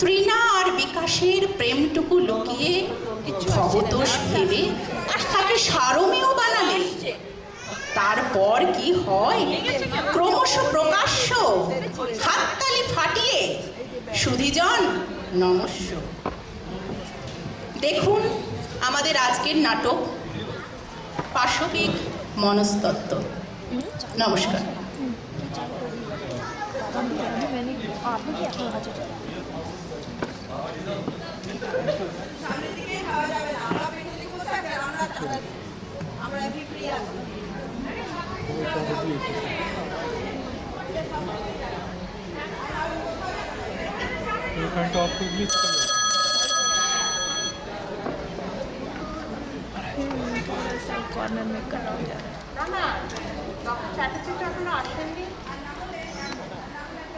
তৃণা আর বিকাশের প্রেমটুকু লুকিয়ে ভবদোষ ভেবে তাকে সারমেয় বানালেন। তারপর কি হয় ক্রমশ প্রকাশ্য, হাততালি ফাটিয়ে সুধীজন নমস্য। দেখুন আমাদের আজকের নাটক পাশবিক মনস্তত্ত্ব। নমস্কার। कॉर्नर में कट हो जा रहा है। না ডক্টর চ্যাটার্জি তো এখনো আসেননি।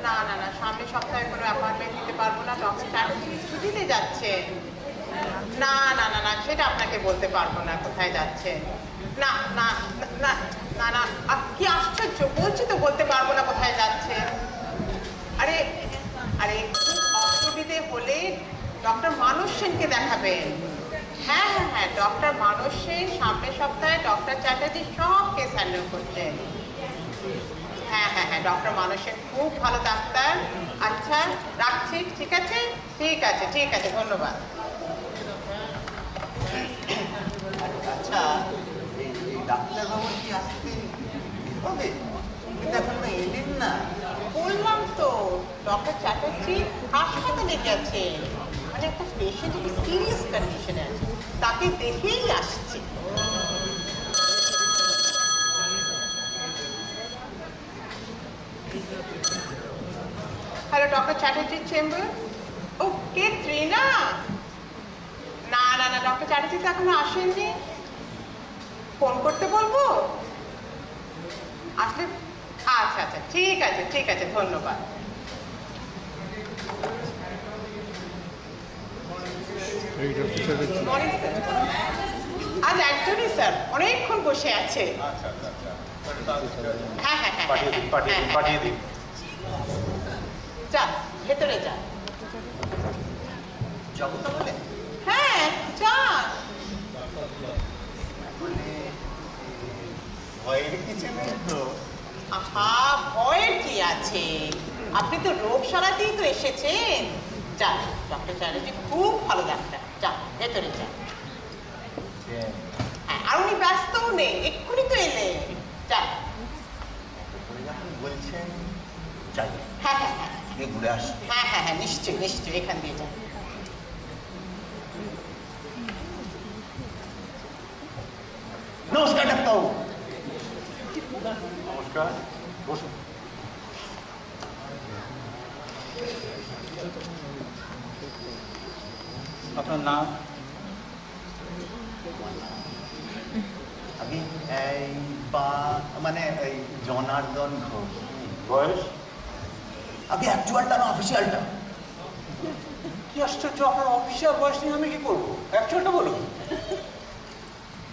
না না না, সামনের সপ্তাহে কোনো অ্যাপয়েন্টমেন্ট দিতে পারবো না। ডক্টর চ্যাটার্জি ছুটিতে যাচ্ছে। না না না না, সেটা আপনাকে বলতে পারবো না কোথায় যাচ্ছে। না না না না না, কি আশ্চর্য, বলছি তো বলতে পারবো না কোথায় যাচ্ছে। আরে আরে খুব অসুবিধে হলে ডক্টর মানস সেনকে দেখাবেন। হ্যাঁ হ্যাঁ হ্যাঁ, ডক্টর মানস সেন সামনের সপ্তাহে ডক্টর চ্যাটার্জি সব কেস হ্যান্ডেল করছেন। হ্যাঁ হ্যাঁ হ্যাঁ, ডক্টর মানস সেন খুব ভালো ডাক্তার। আচ্ছা রাখছি, ঠিক আছে ঠিক আছে ঠিক আছে, ধন্যবাদ। আচ্ছা, এই ডাক্তারবাবু কি আসতে হবে? এখন না এলেন না। বললাম তো ডক্টর চ্যাটার্জি হাসপাতালে গেছে, মানে একটা পেশেন্ট সিরিয়াস কন্ডিশনে আছে, তাকে দেখেই আসছে। হ্যালো, ডক্টর চ্যাটার্জির চেম্বার। ও কে, তৃণা? না না না, ডক্টর চ্যাটার্জি তো এখনো আসেননি। ফোন করতে বলবো আসলে? আচ্ছা আচ্ছা ঠিক আছে ঠিক আছে, ধন্যবাদ। Morning sir. আজ একজনই স্যার অনেকক্ষণ বসে আছে। হ্যাঁ হ্যাঁ হ্যাঁ পাঠিয়ে দিন। যান ভেতরে যান। যাবো তাহলে? হ্যাঁ যান। মানে ভয়ের কিছু নেই তো? আহা, ভয়ের কি আছে, আপনি তো রোগ সারাতেই তো এসেছেন। যান, ডক্টর চ্যাটার্জি খুব ভালো ডাক্তার, যান ভেতরে যান। হ্যাঁ, আর উনি ব্যস্তও নেই, এক্ষুনি তো এলেন। যান। যখন বলছেন যাই, হ্যাঁ হ্যাঁ হ্যাঁ গিয়ে ঘুরে আসি। হ্যাঁ হ্যাঁ হ্যাঁ, নিশ্চয়ই নিশ্চয়ই, এখান দিয়ে যান। নমস্কার ডাক্তারবাবু। নমস্কার, বসুন। আপনার নাম? আমি এই মানে এই জনার্দন ঘোষ। বয়স? আগে অ্যাকচুয়ালটা না অফিসিয়ালটা? কি আশ্চর্য, আপনার অফিসিয়াল বয়স নিয়ে আমি কি করবো? অ্যাকচুয়ালটা বলুন।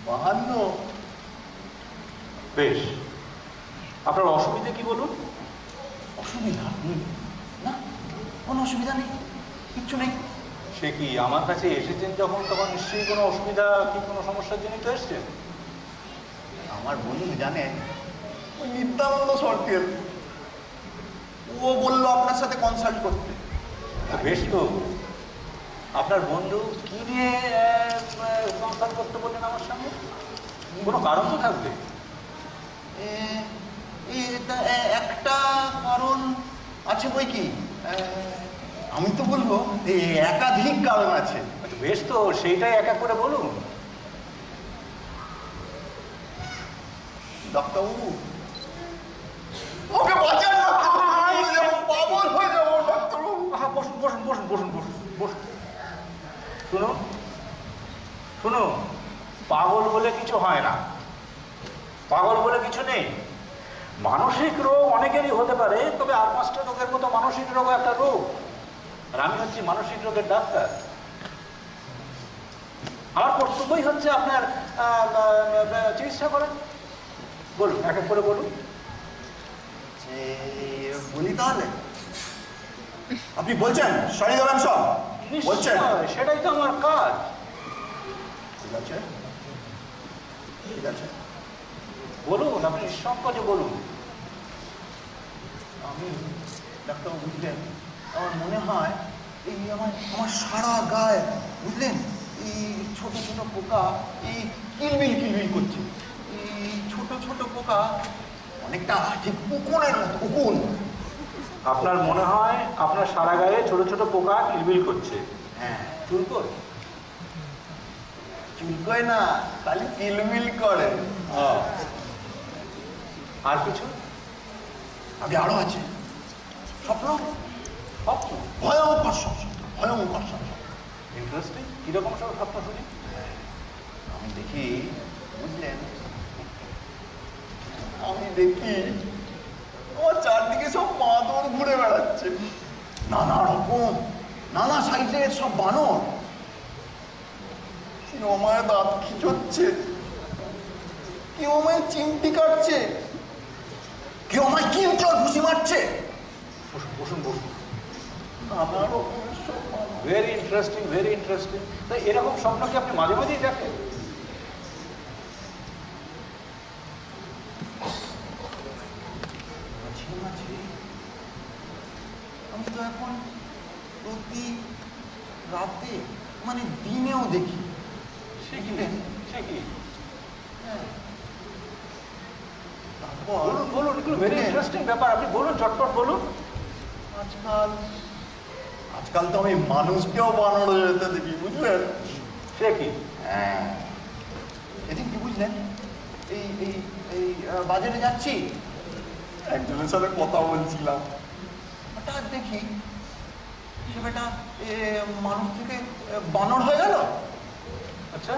52। বেশ, আপনার অসুবিধা কি বলুন? অসুবিধা? না, কোনো অসুবিধা নেই, কিচ্ছু নেই। সে কি, আমার কাছে এসেছেন যখন তখন নিশ্চয়ই কোনো অসুবিধা কি কোনো সমস্যার জন্যই তো এসছেন। আমার বন্ধু জানেন, ওই নিত্যানন্দ সরকার, ও বললো আপনার সাথে কনসাল্ট করতে। বেশ তো, আপনার বন্ধু কি নিয়ে কনসাল্ট করতে বললেন আমার সঙ্গে? কোনো কারণ তো থাকবে। একটা কারণ আছে বই কি, আমি তো বলবো একাধিক কারণ আছে। বেশ তো, সেইটাই এক এক করে বলুন। ডাক্তারবাবু ওকে বাঁচান না, পাগল হয়ে যাবো ডাক্তারবাবু। বসুন বসুন বসুন বসুন বসুন বসুন। শুনুন শুনুন, পাগল বলে কিছু হয় না, পাগল বলে কিছু নেই। মানসিক রোগ অনেকেরই হতে পারে, তবে আর 5টা রোগের মতো মানসিক রোগ একটা রোগ। আর আমি হচ্ছি মানসিক রোগের ডাক্তার। আমার কর্তব্যই হচ্ছে আপনার চিকিৎসা করেন। বলুন, এক এক করে বলুন। বলি তাহলে, আপনি বলছেন সারিয়ে দেবেন সব? বলছেন? নিশ্চয়, সেটাই তো আমার কাজ। ঠিক আছে, ঠিক আছে। বলুন, আপনি নিঃসংকোচে বলুন। আমি ডাক্তার বুঝলেন, আমার মনে হয় এই আমার সারা গায়ে বুঝলেন এই ছোট ছোট পোকা এই কিলবিল কিলবিল করছে। এই ছোট ছোট পোকা অনেকটা ঠিক উকুনের মতো, উকুন। আপনার মনে হয় আপনার সারা গায়ে ছোট ছোট পোকা কিলবিল করছে? হ্যাঁ, চুলকোর? চুলকোয় না, তাহলে কিলবিল করে। আর কিছু? আগে আরো আছে স্বপ্ন, স্বপ্ন? ভয়ঙ্কর স্বপ্ন, ভয়ঙ্কর স্বপ্ন। ইন্টারেস্টিং। কিরকম সব স্বপ্ন শুনি? আমি দেখি বুঝলেন, আমি দেখি আমার চারদিকে সব বাঁদর ঘুরে বেড়াচ্ছে, নানা রকম নানা সাইজের সব বানর। কেউ আমায় দাঁত খিচোচ্ছে, কেউ আমায় চিমটি কাটছে, কেউ আমায় কিলচর ঘুষি মারছে। বসুন বসুন বসুন। নানা রকমের সব বানর। Very interesting, very interesting. তো এরকম স্বপ্ন কি আপনি মাঝে মাঝেই দেখেন? মাঝে মাঝে আমি তো এখন প্রতি রাতে মানে দিনেও দেখি। সে কি? সে কি? হ্যাঁ। তারপর বলুন বলুন, এগুলো ভেরি ইন্টারেস্টিং ব্যাপার। আপনি বলুন, চটপট বলুন। আজকাল আজকাল তো আমি মানুষকেও বানর যেতে দেখি বুঝলেন। সে কি? হ্যাঁ, এদিন কি বুঝলেন, এই এই এই বাজারে যাচ্ছি, একজনের সাথে কথা বলছিলাম, হঠাৎ দেখি সে বেটা মানুষ থেকে বানর হয়ে গেল। আচ্ছা।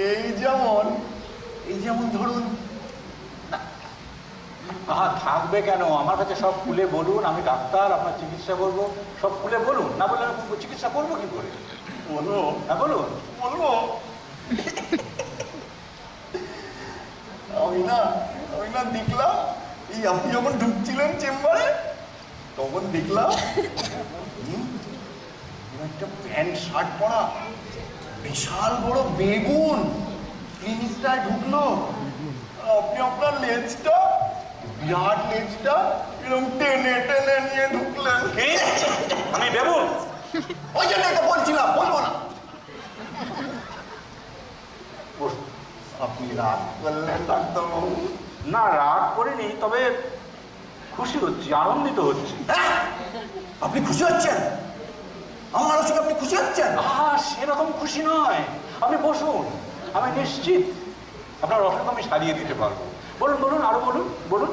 এই যেমন ধরুন, আহা, থাকবে কেন? আমার কাছে সব খুলে বলুন, আমি ডাক্তার, আপনার চিকিৎসা করবো। সব খুলে বলুন, না বললে আমি চিকিৎসা করবো কি করে? বলবো হ্যাঁ বলুন। বলবো আমি না দেখলাম, এই আপনি যখন ঢুকছিলেন চেম্বারে তখন দেখলাম একটা প্যান্ট শার্ট পরা বিশাল বড় বেগুন ক্লিনিকটায় ঢুকলো। আপনি আপনার লেজটা, বিরাট লেজটা এরকম টেনে টেনে নিয়ে ঢুকলেন। কি? আমি বেবুন? ওই জন্য এটা বলছিলাম, বলবো না। বসুন। আপনি রাগ করলেন ডাক্তারবাবু? না, রাগ করিনি, তবে খুশি হচ্ছি, আনন্দিত হচ্ছি। হ্যাঁ, আপনি খুশি হচ্ছেন? আমার আলোচনা আপনি খুশি হচ্ছেন? আহা, সেরকম খুশি নয়। আপনি বসুন, আমি নিশ্চিত আপনার অসুখ আমি সারিয়ে দিতে পারবো। বলুন বলুন, আরো বলুন, বলুন।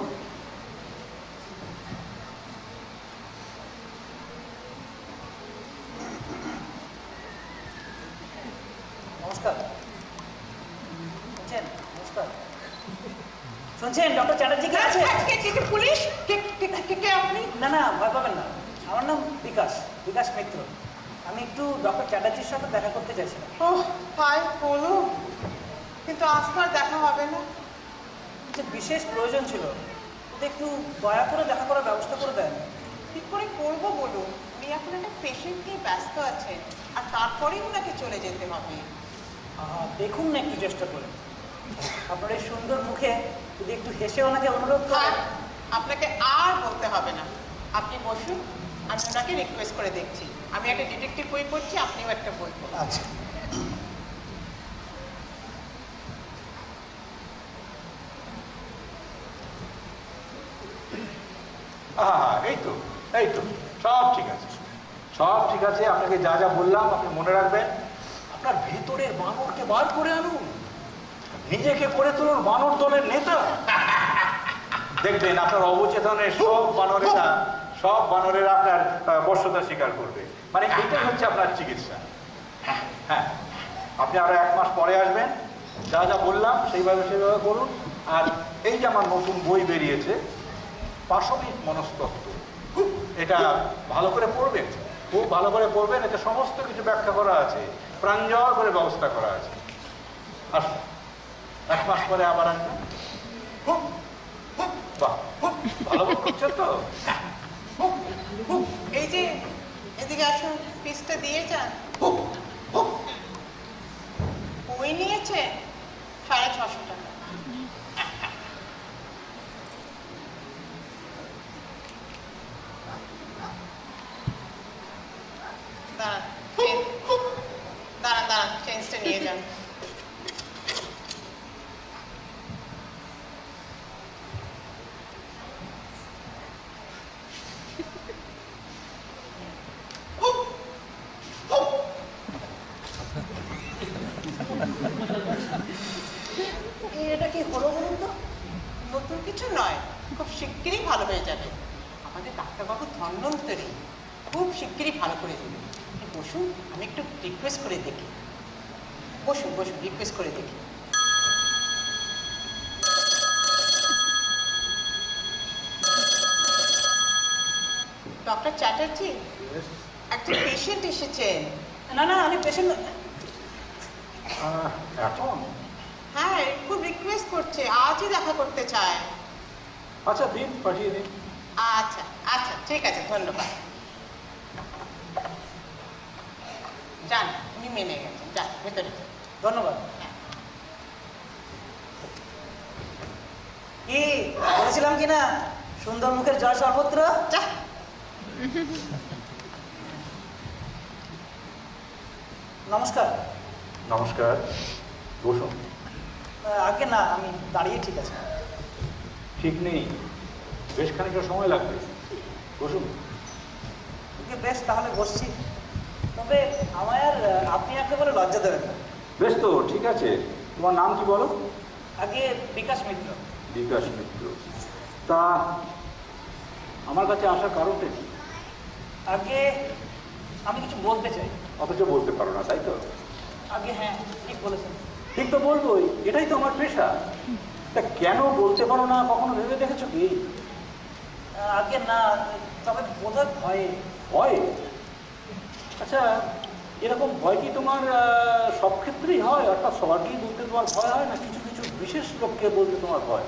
নমস্কার। শুনছেন? নমস্কার। শুনছেন, ডক্টর চ্যাটার্জি কে আছে? পুলিশ কে আপনি? না না, ভয় পাবেন না। আমার নাম বিকাশ, বিকাশ মিত্র। আমি একটু ডক্টর চ্যাটার্জির সাথে দেখা করতে চাইছিলাম। ও তাই বলুন, কিন্তু আজ তো আর দেখা হবে না। যে বিশেষ প্রয়োজন ছিল, তো একটু দয়া করে দেখা করার ব্যবস্থা করে দেন। ঠিক করে করবো বলুন? উনি এখন একটা পেশেন্ট নিয়ে ব্যস্ত আছেন, আর তারপরেই ওনাকে চলে যেতে হবে। দেখুন না একটু চেষ্টা করে। আপনার এই সুন্দর মুখে যদি একটু হেসে ওনাকে অনুরোধ আর করেন। আপনাকে আর বলতে হবে না, আপনি বসুন, আমি ওনাকে রিকোয়েস্ট করে দেখছি। আমি একটা ডিটেকটিভ বই পড়ছি, আপনিও একটা বই পড়ুন। আচ্ছা। আহা, এই তো সব ঠিক আছে, সব ঠিক আছে। আপনাকে যা যা বললাম আপনি মনে রাখবেন। আপনার ভেতরের বানরকে বার করে আনুন, নিজেকে করে তুলুন বানর দলের নেতা। দেখবেন আপনার অবচেতনের সব বানরেরা আপনার বশ্যতা স্বীকার করবে। মানে এটাই হচ্ছে আপনার চিকিৎসা। হ্যাঁ, আপনি আরো 1 মাস পরে আসবেন, যা যা বললাম সেইভাবে করুন। আর এই যে আমার নতুন বই বেরিয়েছে, পাশবিক মনস্তত্ত্ব, এটা ভালো করে পড়বেন, খুব ভালো করে পড়বেন। এতে সমস্ত কিছু ব্যাখ্যা করা আছে, প্রাঞ্জল করে ব্যবস্থা করা আছে। আসুন, 1 মাস পরে আবার আসবেন। বাহ, ভালো করছেন তো? এই যে এদিকে আসুন, পিসটা দিয়ে যান। ওই নিয়েছে 650 টাকা। দাঁড়ান, চেঞ্জটা নিয়ে যান। এটা কি হলো বলুন তো? নতুন কিছু নয়, খুব শিগগিরই ভালো হয়ে যাবে। আমাদের ডাক্তারবাবু ধন্বন্তরী, খুব শিগগিরই ভালো করে দেবে। বসুন, আমি একটু রিকোয়েস্ট করে দেখি। বসুন, রিকোয়েস্ট করে দেখি। ডক্টর চ্যাটার্জি, একটা পেশেন্ট এসেছেন। না না, আমি পেশেন্ট। এখন হ্যাঁ, খুব রিকোয়েস্ট করছে, আজই দেখা করতে চায়। আচ্ছা দিন, পাঠিয়ে দিন। আচ্ছা, ঠিক আছে, ধন্যবাদ। যান, উনি মেনে গেছেন, যান ভেতরে যান। ধন্যবাদ। কি বলেছিলাম কিনা, সুন্দর মুখের জয় সর্বত্র। যা। নমস্কার। নমস্কার, বসুন। আগে না, আমি দাঁড়িয়ে ঠিক আছে। ঠিক নেই, বেশ খানিকটা সময় লাগবে, বসুন। বেশ, তাহলে বসছি। তবে আমায় আর আপনি একেবারে লজ্জা দেবেন না। বেশ তো, ঠিক আছে। তোমার নাম কি বলো? আগে বিকাশ মিত্র। বিকাশ মিত্র। তা আমার কাছে আসার কারণটা কি? আগে আমি কিছু বলতে চাই। অথচ বলতে পারো না, তাই তো? আগে হ্যাঁ, ঠিক বলেছেন। ঠিক তো বলবোই, এটাই তো আমার পেশা। তা কেন বলতে পারো না, কখনো ভেবে দেখেছো কি? আগে না, তবে বোধহয় ভয়ে। ভয়? আচ্ছা, এরকম ভয় কি তোমার সব ক্ষেত্রেই হয়? অর্থাৎ সবারকেই বলতে তোমার ভয় হয়, না কিছু কিছু বিশেষ লোককে বলতে তোমার ভয়?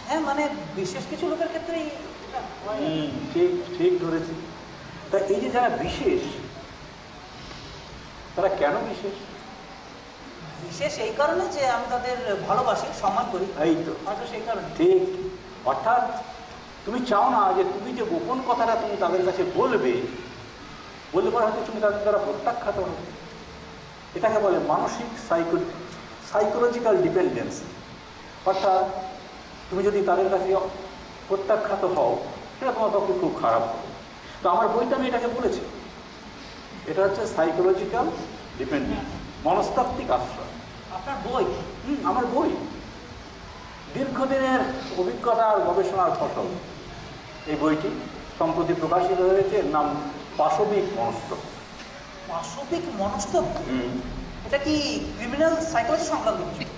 হ্যাঁ, মানে বিশেষ কিছু লোকের ক্ষেত্রেই এটা হয়। ঠিক ঠিক ধরেছি। তা এই যে যারা বিশেষ, তারা কেন বিশেষ? বিশেষ এই কারণে যে আমি তাদের ভালোবাসি, সম্মান করি। এই তো, হয়তো সেই কারণে। ঠিক। অর্থাৎ তুমি চাও না যে তুমি যে গোপন কথাটা তুমি তাদের কাছে বলবে, বলতে পারো হয়তো তুমি তাদের দ্বারা প্রত্যাখ্যাত হবে। এটাকে বলে মানসিক সাইকোলজিক্যাল ডিপেন্ডেন্স। অর্থাৎ তুমি যদি তাদের কাছে প্রত্যাখ্যাত হও, সেটা তোমার পক্ষে খুব খারাপ হবে। তো আমার বইটা আমি এটাকে বলেছি, এটা হচ্ছে সাইকোলজিক্যাল ডিপেন্ডেন্স, মনস্তাত্ত্বিক আশ্রয়। আপনার বই? আমার বই দীর্ঘদিনের অভিজ্ঞতা আর গবেষণার ফসল। এই বইটি সম্প্রতি প্রকাশিত হয়েছে, এর নাম পাশবিক মনস্তত্ত্ব। পাশবিক মনস্তত্ত্ব? এটা কি ক্রিমিনাল সাইকোলজি সংক্রান্ত কিছু?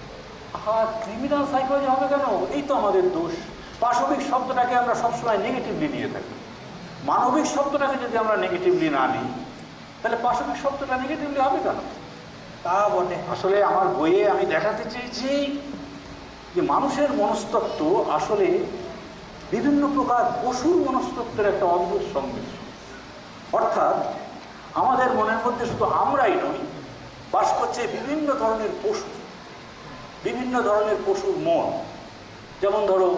আর ক্রিমিনাল সাইকোলজি হবে কেন? এই তো আমাদের দোষ। পাশবিক শব্দটাকে আমরা সবসময় নেগেটিভলি নিয়ে থাকি। মানবিক শব্দটাকে যদি আমরা নেগেটিভলি না নিই, তাহলে পাশবিক শব্দটা নেগেটিভলি হবে কেন? তা বটে। আসলে আমার বইয়ে আমি দেখাতে চেয়েছি যে মানুষের মনস্তত্ত্ব আসলে বিভিন্ন প্রকার পশুর মনস্তত্ত্বের একটা অদ্ভুত সংমিশ্রণ। অর্থাৎ আমাদের মনের মধ্যে শুধু আমরাই নই, বাস করছে বিভিন্ন ধরনের পশু, বিভিন্ন ধরনের পশুর মন। যেমন ধরো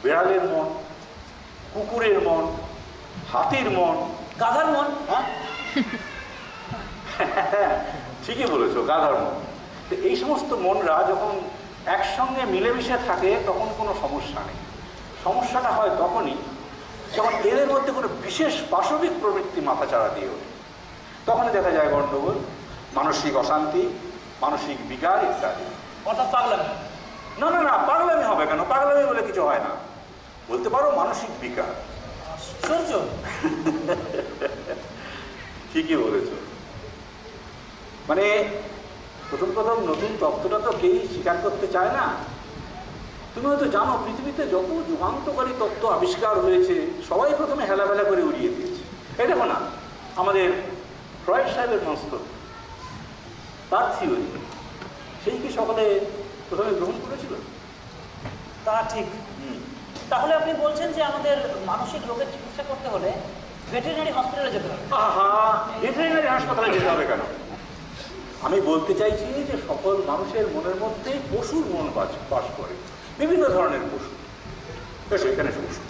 বিড়ালের মন, কুকুরের মন, হাতির মন, গাধার মন। হ্যাঁ ঠিকই বলেছো, গাধার মন। তো এই সমস্ত মনরা যখন একসঙ্গে মিলেমিশে থাকে তখন কোনো সমস্যা নেই। সমস্যাটা হয় তখনই যখন এদের মধ্যে কোনো বিশেষ পাশবিক প্রবৃত্তি মাথাচাড়া দিয়ে ওঠে। তখনই দেখা যায় গণ্ডগোল, মানসিক অশান্তি, মানসিক বিকার ইত্যাদি। অর্থাৎ পাগলামি? না না না, পাগলামি হবে কেন? পাগলামি বলে কিছু হয় না, বলতে পারো মানসিক বিকার। আশ্চর্য। ঠিকই বলেছ। মানে প্রথম নতুন তত্ত্বটা তো কেউই স্বীকার করতে চায় না। তুমি হয়তো জানো, পৃথিবীতে যত যুগান্তকারী তত্ত্ব আবিষ্কার হয়েছে সবাই প্রথমে হেলাফেলা করে উড়িয়ে দিয়েছে। এই দেখো না, আমাদের ফ্রয়েড সাহেবের মনস্তত্ত্ব, তার থিওরি, সেই কি সকলে প্রথমে গ্রহণ করেছিল? তা ঠিক। তাহলে আপনি বলছেন যে আমাদের মানসিক রোগের চিকিৎসা করতে হলে ভেটেরিনারি হসপিটালে যেতে হবে? আহা, ভেটেরিনারি হাসপাতালে যেতে হবে কেন? আমি বলতে চাইছি যে সকল মানুষের মনের মধ্যে পশুর মন বাস করে, বিভিন্ন ধরনের পশু। বেশ, এখানে এসে বসুন।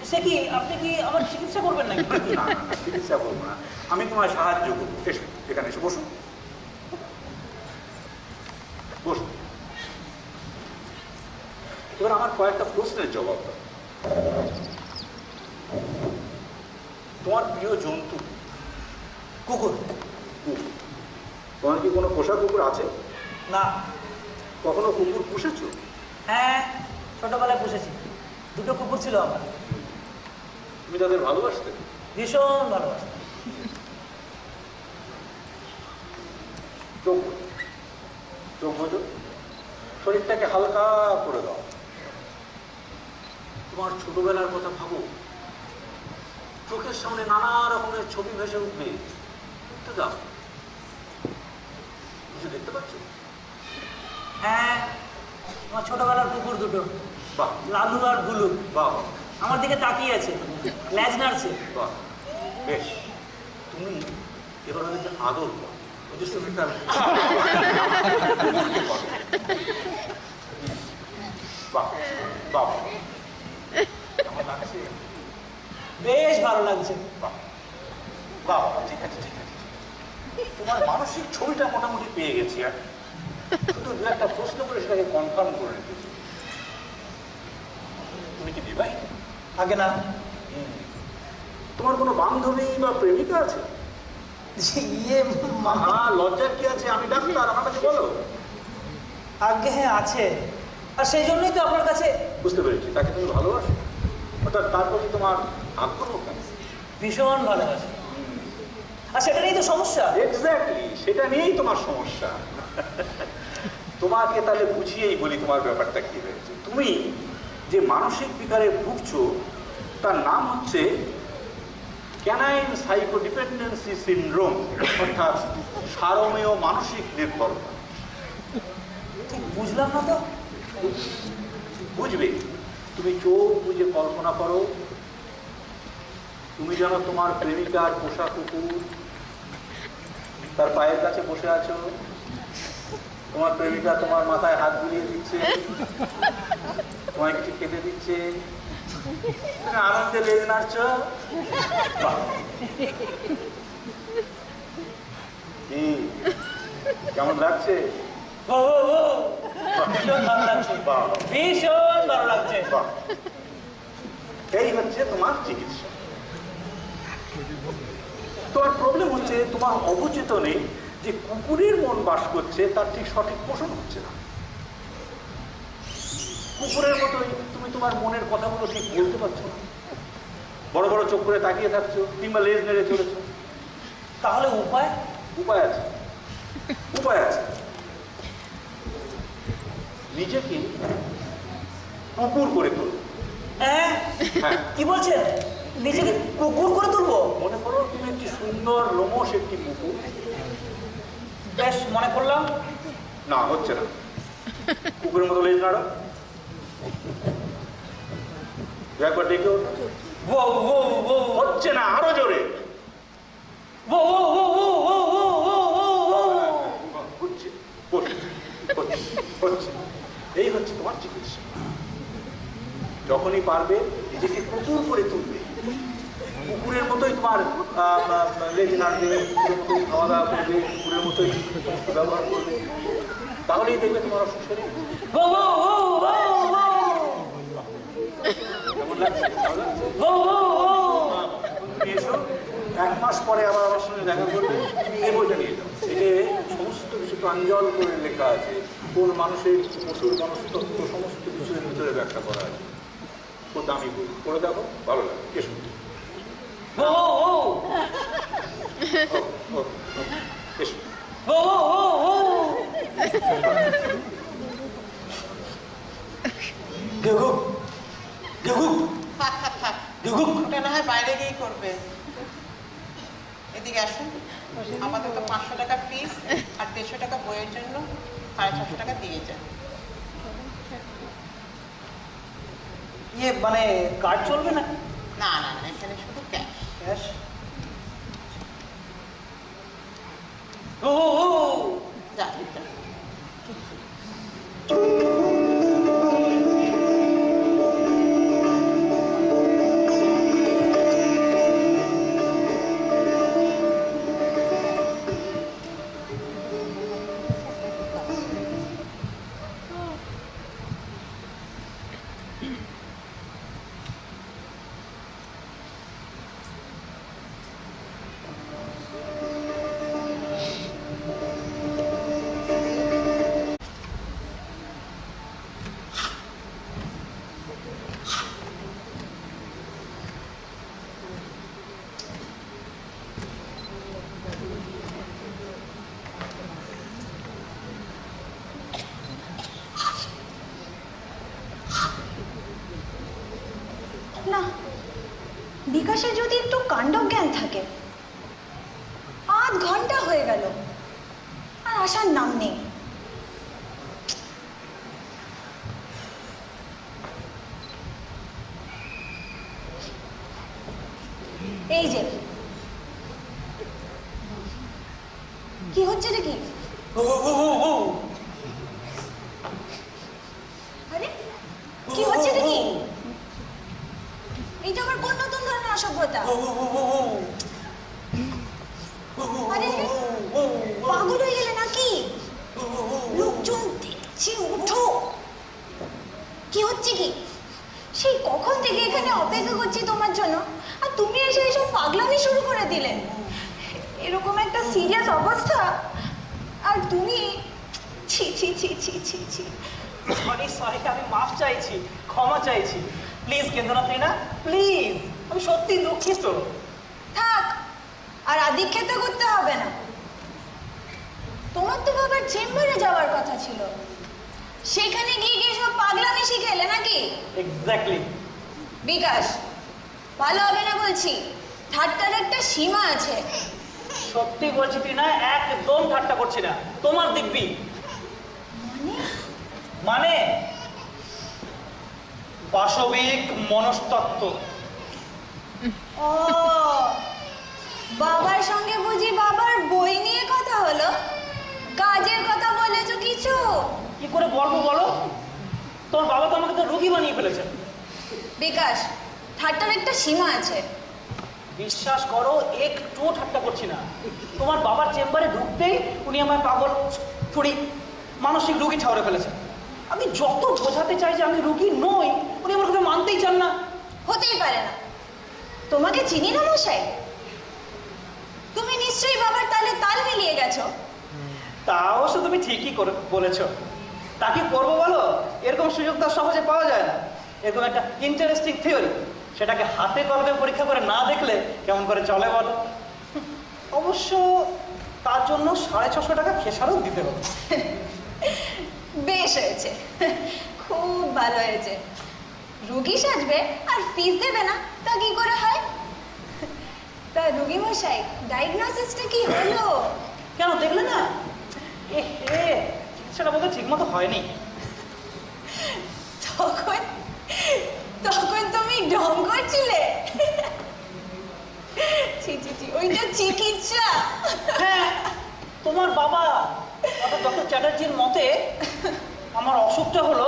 সে কি, আপনি কি আমার চিকিৎসা করবেন নাকি? না, চিকিৎসা করবো না, আমি তোমায় সাহায্য করবো। এসো, এখানে এসে বসুন। বসুন। এবার আমার কয়েকটা প্রশ্নের জবাব দাও। তোমার প্রিয় জন্তু? কুকুর। তোমার কি কোনো পোষা কুকুর আছে? না। কখনো কুকুর পুষেছো? হ্যাঁ, ছোটবেলায় পুষেছি, 2টো কুকুর ছিল আমার। তুমি তাদের ভালোবাসতে? ভীষণ ভালোবাসতাম। চোখ বোঝো, চোখ বোঝো, শরীরটাকে হালকা করে দাও। তোমার ছোটবেলার কথা ভাবো, চোখের সামনে নানা রকমের ছবি ভেসে উঠবে। তো দাও, কিছু দেখতে পাচ্ছ? হ্যাঁ, আমার ছোটবেলার কুকুর 2টো, বাহ, লালু আর গুলু, বাহ, আমার দিকে তাকিয়ে আছে, ল্যাজ নাড়ছে। বাহ, বেশ। তুমি এবার ওদেরকে আদর করো, ওদের সঙ্গে তার বাহ, বাহ, আমার লাগছে। বেশ ভালো লাগছে। বাহ, বাহ, ঠিক আছে, ঠিক আছে। তোমার মানসিক ছবিটা মোটামুটি পেয়ে গেছি। আর শুধু 2-1টা প্রশ্ন করে সেটাকে কনফার্ম করে রেখেছি। তুমি কি বিবাহিত? আগে না। তোমার কোনো বান্ধবী বা প্রেমিকা আছে? ইয়ে হ্যাঁ, লজ্জার কি আছে? আমি ডাক্তার, আমার কাছে বলো। আগে হ্যাঁ আছে, আর সেই জন্যই তো আপনার কাছে। বুঝতে পেরেছি, তাকে তুমি ভালোবাসো, অর্থাৎ তার প্রতি তোমার আগ্রহ কেন? ভীষণ ভালোবাসি, আর সেটা নিয়েই তো সমস্যা। এক্স্যাক্টলি, সেটা নিয়েই তোমার সমস্যা। তোমাকে তাহলে বুঝিয়েই বলি তোমার ব্যাপারটা কি হয়েছে। তুমি যে মানসিক বিকারে ভুগছো তার নাম হচ্ছে ক্যানাইন সাইকোডিপেন্ডেন্সি সিনড্রোম, অর্থাৎ সারমেয় মানসিক নির্ভরতা। ঠিক বুঝলাম না তো। বুঝবে, তুমি চোখ বুঝে কল্পনা করো, তুমি যেন তোমার প্রেমিকার পোষা কুকুর তার পায়ের কাছে বসে আছো, তোমার প্রেমিকা তোমার মাথায় হাত বুলিয়ে দিচ্ছে, তোমায় কিছু খেতে দিচ্ছে, তুমি আনন্দে লেজ নাড়ছ। কি কেমন লাগছে? ভীষণ ভালো লাগছে, বাহ, ভীষণ ভালো লাগছে। বাহ। এই হচ্ছে তোমার চিকিৎসা। তোমার প্রবলেম হচ্ছে তোমার অবচেতনে যে কুকুরের মন বাস করছে তার ঠিক সঠিক পোষণ হচ্ছে না। কুকুরের মতোই তুমি তোমার মনের কথাগুলো ঠিক বলতে পারছো না, বড় বড় চোখ করে তাকিয়ে থাকছো কিংবা লেজ নেড়ে চলেছো। তাহলে উপায়? উপায় আছে, উপায় আছে। নিজেকে কুকুর করে তোলো। হ্যাঁ, হ্যাঁ, কি বলছেন? নিজেকে কুকুর করে তুলবো? মনে করো তুমি একটি সুন্দর লোমশ একটি কুকুর। বেশ, মনে করলাম। না, হচ্ছে না। কুকুরের মতো লেজ নাড়ো, একবার ডেকে ওঠো। ও ও ও হচ্ছে না, আরো জোরে। ও ও ও ও ও ও ও হচ্ছে, হচ্ছে, হচ্ছে। এই হচ্ছে তোমার চিকিৎসা। যখনই পারবে নিজেকে কুকুর করে তুলবে, কুকুরের মতোই তোমার লেজ নাড়বে, কুকুরের মতোই খাওয়া দাওয়া করবে, কুকুরের মতোই ব্যবহার করবে, তাহলেই দেখবে তোমার অসুখ সেরে গেছে। ও ও ও ও কেমন লাগছে? ভালো লাগছে? ও ও ও তুমি এসো, 1 মাস পরে আবার আমার সঙ্গে দেখা করবে। তুমি এই বইটা নিয়ে যাও, এতে সমস্ত কিছু প্রাঞ্জল করে লেখা আছে, কোন মানুষের পশুর মনস্তত্ত্ব সমস্ত কিছুর ভিতরে ব্যাখ্যা করা আছে। ও দামি বই, পড়ে দেখো, ভালো লাগে। এসো। ও ও ও, এসো। ও ও ও গেগু গেগু থাক থাক থাক, গেগু। ওটা না হয় বাইরে গিয়েই করবে। এদিকে আসুন, আপাতত 500 টাকা ফিস আর 150 টাকা বইয়ের জন্য 650 টাকা দিয়ে যান। ইয়ে মানে কার্ড চলবে না? না না না, এখানে শুধু ক্যাশ। ক্যাশ? ও ও, ও, যা না, বিকাশে যদি একটু কাণ্ডজ্ঞান থাকে। 8 ঘন্টা হয়ে গেল আর আসার নাম নেই। এই যে কি হচ্ছে রে কি? ও, ও, ও, ও, আরে কি হচ্ছে রে কি? এইটা আবার কোন নতুন ধরনের অসভ্যতা? ও, ও, ও, ও, আরে পাগল হয়ে গেলে নাকি? লোকজন দেখছে, উঠো। কি হচ্ছে কি? সেই কখন থেকে এখানে অপেক্ষা করছি তোমার জন্য, আর তুমি এসে এইসব পাগলামি শুরু করে দিলে। এরকম একটা সিরিয়াস অবস্থা, আর তুমি ছি ছি ছি ছি ছি ছি। সরি সরি, আমি মাফ চাইছি, ক্ষমা চাইছি। প্লিজ কেন্দ্রনাথ রিনা, প্লিজ, আমি সত্যি দুঃখিত। থাক, আর আদিক্ষেতা করতে হবে না। তোমার তো বাবার চেম্বারে যাওয়ার কথা ছিল, সেখানে গিয়ে গিয়ে সব পাগলামি শিখেলে নাকি? এক্স্যাক্টলি। বিকাশ, ভালো হবে না বলছি। ঠাট্টার একটা সীমা আছে। সত্যি বলছি টিনা, একদম ঠাট্টা করছি না। তোমার দিব্যি মানে? মানে পাশবিক মনস্তত্ত্ব। ও, বাবার সঙ্গে বুঝি বাবার বই নিয়ে কথা হলো? কাজের কথা বলেছো কিছু? কি করে বলবো বলো? তোমার বাবা তো আমাকে তো রোগী বানিয়ে ফেলেছে। বিকাশ, ঠাট্টার একটা সীমা আছে। বিশ্বাস করো, একটু ঠাট্টা করছি না। তোমার বাবার চেম্বারে ঢুকতেই উনি আমার পাগল ছুরি মানসিক রোগী ঠাউরে ফেলেছেন। আমি যত বোঝাতে চাই যে আমি রোগী নই, উনি আমার কথা মানতেই চান না। হতেই পারে না। তোমাকে চিনি না মশাই। তুমি নিশ্চয়ই বাবার তালে তাল মিলিয়ে গেছো। তা অবশ্য তুমি ঠিকই করে বলেছো। তা কি করবো বলো? এরকম সুযোগ তো সহজে পাওয়া যায় না। এরকম একটা ইন্টারেস্টিং থিওরি, সেটাকে হাতে কলমে পরীক্ষা করে না দেখলে কেমন করে চলে বলো? অবশ্য তার জন্য 650 টাকা খেসারত দিতে হবে। বেশ হয়েছে, খুব ভালো হয়েছে। রুগী সাজবে আর ফিস দেবে না, তা কি করে হয়? তা রুগী মশাই, ডায়াগনোসিসটা কি হলো? কেন দেখলে না? চিকিৎসাটা বোধহয় ঠিক মতো হয়নি। তখন তখন তুমি ঢং করছিলে? ছি ছি ছি, ওইটা চিকিৎসা? হ্যাঁ, তোমার বাবা অর্থাৎ ডক্টর চ্যাটার্জির মতে আমার অসুখটা হলো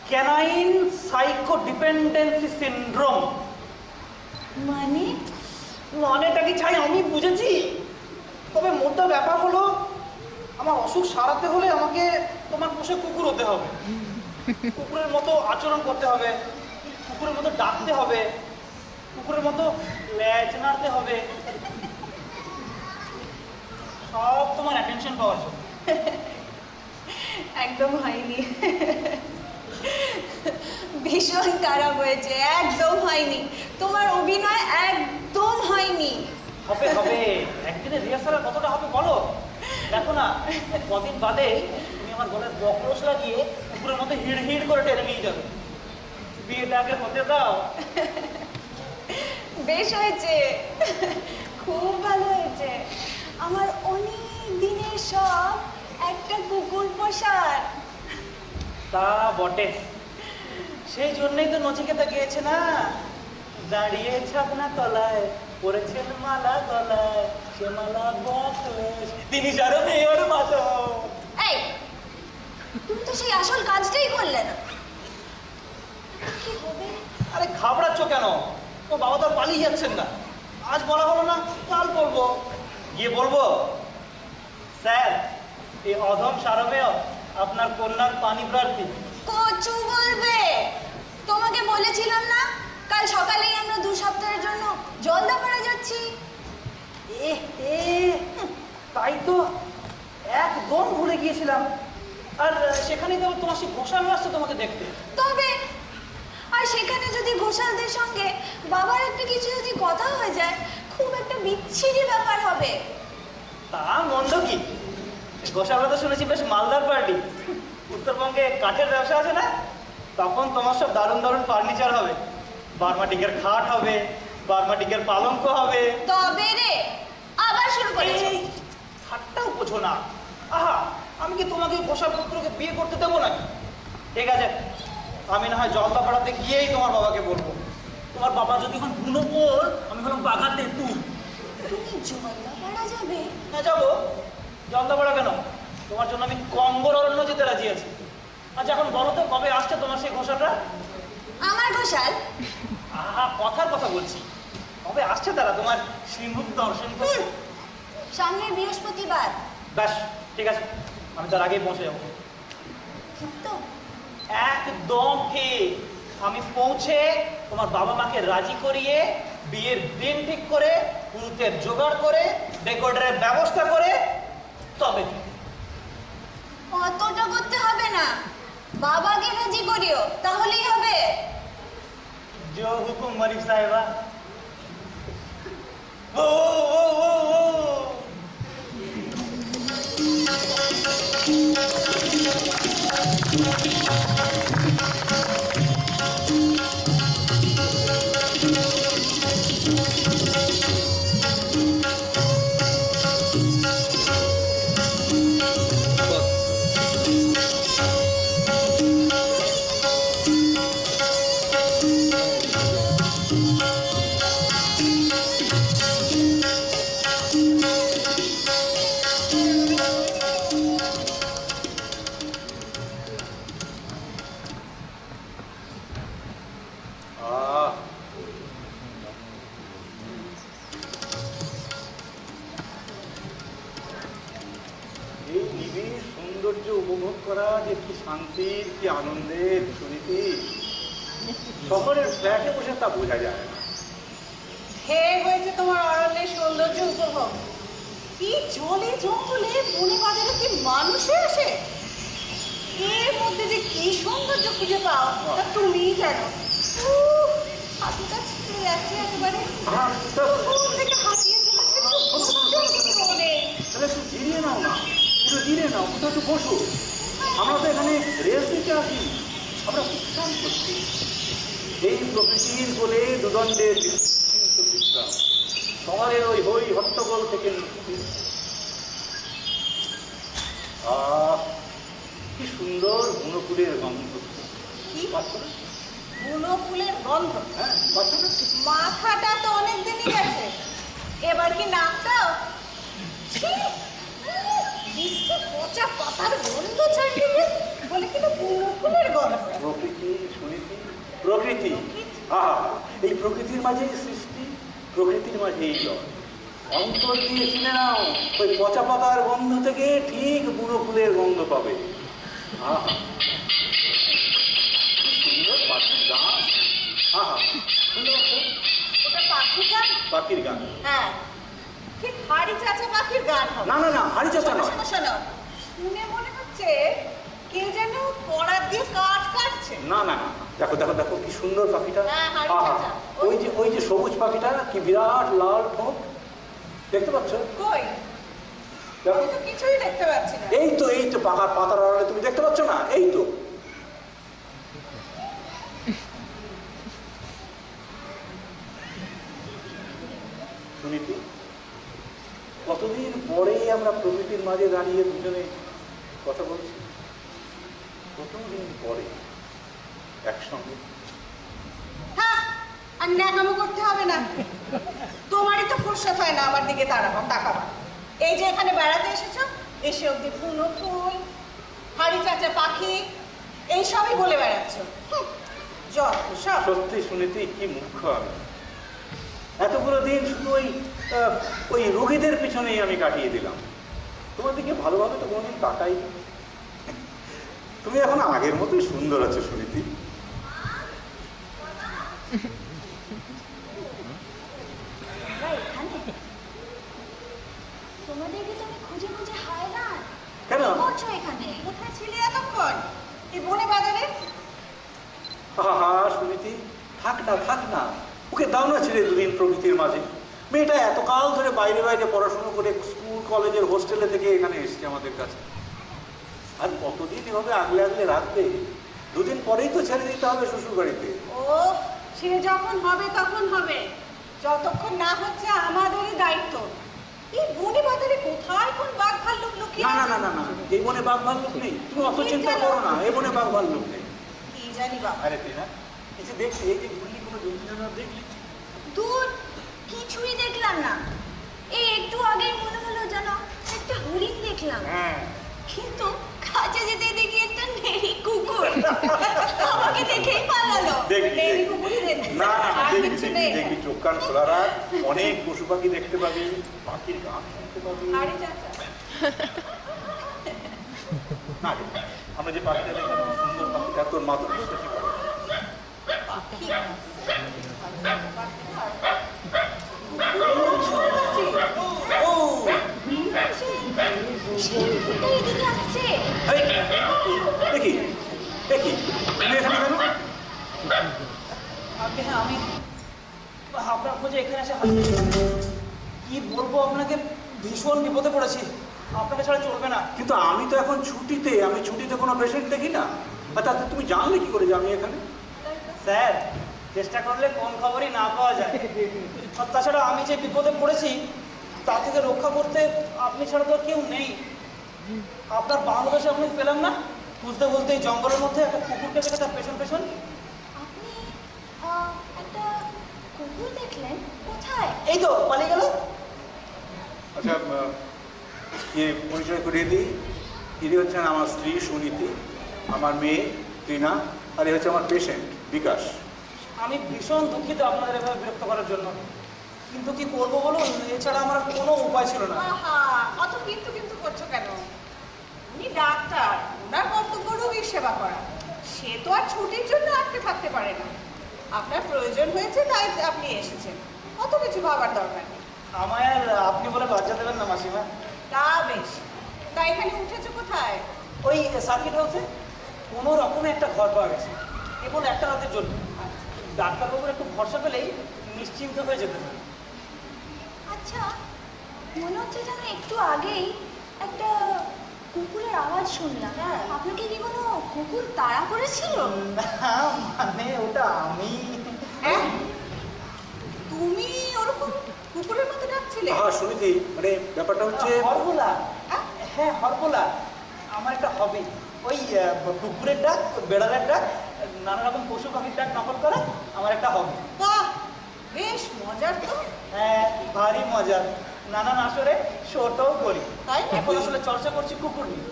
ক্যানাইন সাইকো ডিপেন্ডেন্সি সিনড্রোম। মানে? মানেটা কি চাই আমি বুঝেছি, তবে মোটা ব্যাপার হলো আমার অসুখ সারাতে হলে আমাকে তোমার পোষে কুকুর হতে হবে। কুকুরের মতো আচরণ করতে হবে, কুকুরের মতো ডাকতে হবে, কুকুরের মতো ল্যাজ নাড়তে হবে, সব তোমার অ্যাটেনশন পাওয়ার জন্য। একদম হয়নি। ভীষণ খারাপ হয়েছে, একদম হয়নি। তোমার অভিনয় একদম হয়নি। হবে হবে, একদিনের রিহার্সাল কতটা হবে বলো? দেখো না, কদিন বাদে তুমি আমার গলার বক্রস লাগিয়ে কুকুরের মতো হিড় হিড় করে টেনে নিয়ে যাবে। বিয়েটা আগে হতে দাও। বেশ হয়েছে, খুব ভালো হয়েছে। আমার অনেক দিনের শখ একটা কুকুর পোষার। তা বটে। সেই জন্যই তো নচিকেতা গিয়েছে না, দাঁড়িয়ে ছাপনা তলায় পড়েছেন মালা গলায়, সে মালা বকলে তিনি যারো মেয়র মাধব। এই তুমি তো সেই আসল কাজটাই করলে না। কি হবে? আরে ঘাবড়াচ্ছ কেন? ও বাবা তো আর পালিয়ে যাচ্ছেন না। আজ বলা হলো না, কাল বলবো। গিয়ে বলবো, স্যার এই অধম সারমেয় আপনার কন্যার পানি প্রার্থী। কচু বলবে। তোমাকে বলেছিলাম না কাল সকালেই আমরা 2 সপ্তাহের জন্য জলদাপাড়া যাচ্ছি। তাই তো একদম ভুলে গিয়েছিলাম। আর সেখানেই তো তোমার সেই ঘোষাল আসছে তোমাকে দেখতে। তবে আর সেখানে যদি ঘোষালদের সঙ্গে বাবার একটা কিছু যদি কথা হয়ে যায়, খুব একটা বিচ্ছিরি ব্যাপার হবে। তা মন্দ কি? ঘোষালরা তো শুনেছি বেশ মালদার পার্টি। উত্তরবঙ্গে কাঠের ব্যবসা আছে না, তখন তোমার সব দারুণ দারুণ ফার্নিচার হবে। বার্মাটিকের খাট হবে, বার্মাটিকের পালঙ্ক হবে। তবে রে আবার শুরু করেছো। এই খাটটাও বোঝো না। আহা, আমি কি তোমাকে ঘোষাল পুত্রকে বিয়ে করতে দেবো নাকি? ঠিক আছে, আমি না হয় জলদাপাড়াতে গিয়েই তোমার বাবাকে বলবো। তোমার বাবা যদি এখন বুনো বল, আমি হলাম বাঘা তেঁতুল। তুমি জলদাপাড়া যাবে? হ্যাঁ যাবো। জলদাপাড়া কেন? তোমার জন্য আমি কঙ্গর অরণ্য যেতে রাজি আছি। আচ্ছা এখন বলো তো, কবে আসছে তোমার সেই ঘোষালরা? আমার ঘোষাল? আহা, কথার কথা বলছি। কবে আসছে তারা তোমার শ্রীমুখ দর্শন করতে? সামনের বৃহস্পতিবার। ব্যাস ঠিক আছে, আমি তার আগেই পৌঁছে যাবো। ঠিক তো? একদম ঠিক। আমি পৌঁছে তোমার বাবা মাকে রাজি করিয়ে বিয়ের দিন ঠিক করে, পুরুতের জোগাড় করে, ডেকোরেটরের ব্যবস্থা করে তবে। অতটা করতে হবে না, বাবাকে রাজি করিও, তাহলেই হবে। जो हुकुम मलिक साहेबा। ओ ओ ओ ओ উপভোগ করা যে কি শান্তির, কি আনন্দের শুনিতে, শহরের ফ্ল্যাটে বসে তা বোঝা যায় না। হে হয়েছে তোমার অরণ্যের সৌন্দর্য উপভোগ। কি জলে জঙ্গলে বনে বাজারে কি মানুষে আসে, এর মধ্যে যে কি সৌন্দর্য খুঁজে পাও তা তুমিই জানো। হাতিটা ছিঁড়ে যাচ্ছে একেবারে, কোন থেকে হাতিয়ে চলেছে। তাহলে একটু জিরিয়ে নাও না, একটু জিরিয়ে নাও, কোথাও একটু বসো। আমরা তো এখানে রেস্ট দিতে আসি, আমরা বিশ্রাম করছি। এই প্রকৃতির বলে দুদণ্ডের বিশ্রাম, শহরের ওই হই হট্টগোল থেকে মুক্তি। কি সুন্দর বুনোপুলের গন্ধ। কি বুনো ফুলের গন্ধ? হ্যাঁ, পাচ্ছ না? মাথাটা তো অনেক দিনই গেছে, এবার কি নাকটাও? বিশ্বে পচা পাতার গন্ধ ছাড়িয়ে বলে কিনা বুনো ফুলের গন্ধ। প্রকৃতি শুনেছি, প্রকৃতি। আহা, এই প্রকৃতির মাঝে সৃষ্টি, প্রকৃতির মাঝে এই লয়। অন্তর দিয়ে চিনে নাও, ওই পচা পাতার গন্ধ থেকে ঠিক বুনো ফুলের গন্ধ পাবে। আহা, কি সুন্দর পাখির গান। আহা, সুন্দর ওটা পাখির গান? পাখির গান। হ্যাঁ, ঠিক হাড়ি চাচা পাখির গান হবে। না না না, হাড়ি চাচা শোনো নয়। শোনো শোনো, শুনে মনে হচ্ছে কেউ যেন কড়া দিয়ে কাঠ কাটছে। না না না, দেখো দেখো দেখো কি সুন্দর পাখিটা। হ্যাঁ, হাড়ি আহা, চাচা। ওই যে সবুজ পাখিটা, কি বিরাট লাল ঠোঁট, দেখতে পাচ্ছ? কই? দেখো, আমি তো কিছুই দেখতে পাচ্ছি না। এই তো পাখার পাতার আড়ালে তুমি দেখতে পাচ্ছ না? এই তো। শুনিতি, কতদিন পরেই আমরা প্রকৃতির মাঝে দাঁড়িয়ে দুজনে কথা বলছি। কতদিন পরে একসঙ্গে। হ্যাঁ, আর ন্যাকামো করতে হবে না। তোমারই তো ফুরসত হয় না আমার দিকে তাকাবার। এই যে এখানে বেড়াতে এসেছো, এসে অব্দি ফুলো ফুল, হাড়ি চাচা পাখি, এইসবই বলে বেড়াচ্ছ। যত সব। সত্যি শুনিতে কি মুখ্য আমি। এতগুলো দিন শুধু ওই রোগীদের পিছনেই আমি কাটিয়ে দিলাম। তোমার দিকে ভালোভাবে তো কোনোদিন তাকাই। তুমি এখন আগের মতোই সুন্দর আছো সুনীতি। তোমাদেরকে তো আমি খুঁজে খুঁজে হায়রান। কেন? কি করছো এখানে? কোথায় ছিলে এতক্ষণ? এই বনে বাজারে? আহা সুনীতি, থাক না, ওকে দাও না ছেড়ে দুদিন প্রকৃতির মাঝে। মেয়েটা এতকাল ধরে বাইরে বাইরে পড়াশোনা করে স্কুল কলেজের হোস্টেলে থেকে এখানে এসছে আমাদের কাছে। আর কতদিন এভাবে আগলে রাখবে? দুদিন পরেই তো ছেড়ে দিতে হবে শ্বশুর বাড়িতে। ও, সে যখন হবে তখন হবে, যতক্ষণ না হচ্ছে আমাদেরই দায়িত্ব। এই বনে বাজারে কোথায় কোন বাঘ ভাল্লুক লুকিয়ে আছে? না, এই বনে বাঘ ভাল্লুক নেই। তুমি অত চিন্তা করো না, এই বনে বাঘ ভাল্লুক নেই। কি জানি বাবা। আরে না, কিছু দেখছি, এই যে ঘুরলি কোনো জন্তু জানোয়ার দেখলি? দূর, কিছুই দেখলাম না। এই একটু আগে মনে হলো যেন একটা হরিণ দেখলাম, হ্যাঁ, কিন্তু কাছে যেতে দেখি একটা নেড়ি কুকুর আমাকে দেখেই পালালো। দেখবি, নেড়ি দেখবি। কুকুরই দেখি। না, আর কিছু নেই। দেখবি, চোখ কান খোলা রাখ। অনেক পশু পাখি দেখতে পাবি, পাখির গান শুনতে পাবি। আরে চাচা, না রে, আমরা যে পাখিটা দেখলাম, সুন্দর পাখিটা, তোর মা তো বুঝতে ঠিক পারে। পাখি ও, সেই কুকুরটা এদিকে আসছে। এই, দেখি, তুমি এখানে কেন? হ্যাঁ, আমি আপনার খোঁজে এখানে এসে হাজির হয়েছি। কি বলবো আপনাকে, ভীষণ বিপদে পড়েছি। আপনাকে ছাড়া চলবে না। কিন্তু আমি তো এখন ছুটিতে, আমি ছুটিতে কোনো পেশেন্ট দেখি না। আর তাতে তুমি জানলে কি করে যে আমি এখানে? স্যার, চেষ্টা করলে কোন খবরই না পাওয়া যায়। আর তাছাড়া আমি যে বিপদে পড়েছি তা থেকে রক্ষা করতে আপনি ছাড়া তো কেউ নেই। আপনার বাংলাদেশে আপনি পেলাম না, বুঝতে বুঝতে এই জঙ্গলের মধ্যে একটা কুকুরকে দেখে তার পেছন আপনি একটা কুকুর দেখলেন? কোথায়? এই তো পালিয়ে গেল। আচ্ছা, পরিচয় করিয়ে দিই। ইনি হচ্ছেন আমার স্ত্রী সুনীতি, আমার মেয়ে টিনা, আর এ হচ্ছে আমার পেশেন্ট বিকাশ। আমি ভীষণ দুঃখিত আপনাদের এভাবে বিরক্ত করার জন্য, কিন্তু কি করবো বলুন, এছাড়া আমার কোনো উপায় ছিল না। আহা, অত কিন্তু করছো কেন? উনি ডাক্তার, ওনার কর্তব্য রোগীর সেবা করা। সে তো আর ছুটির জন্য আটকে থাকতে পারে না। আপনার প্রয়োজন হয়েছে তাই আপনি এসেছেন, অত কিছু ভাবার দরকার নেই। আমায় আর আপনি বলে লজ্জা দেবেন না মাসিমা। তা বেশ, তা এখানে উঠেছো কোথায়? ওই সার্কিট হাউসে কোনো রকমে একটা ঘর পাওয়া গেছে, কেবল একটা রাতের জন্য। ডাক্তারবাবুর একটু ভরসা পেলেই নিশ্চিন্ত হয়ে যেতে পারে। আচ্ছা, মনে হচ্ছে যেন একটু আগেই একটা কুকুরের আওয়াজ শুনলাম। আপনাকে কি কোনো কুকুর তাড়া করেছিল? না, মানে ওটা আমি। হ্যাঁ, তুমি ওরকম কুকুরের মতো ডাকছিলে? হ্যাঁ সুনীতি, মানে ব্যাপারটা হচ্ছে হরবোলা। হ্যাঁ, হরবোলা আমার একটা হবি। ওই কুকুরের ডাক, বেড়ালের ডাক, নানা রকম পশু পাখির ডাক নকল করা আমার একটা হবি। বাহ, বেশ মজার তো। হ্যাঁ, ভারী মজার। নানান আসরে শোটাও করি। তাই নাকি? এখন আসলে চর্চা করছি কুকুর নিয়ে।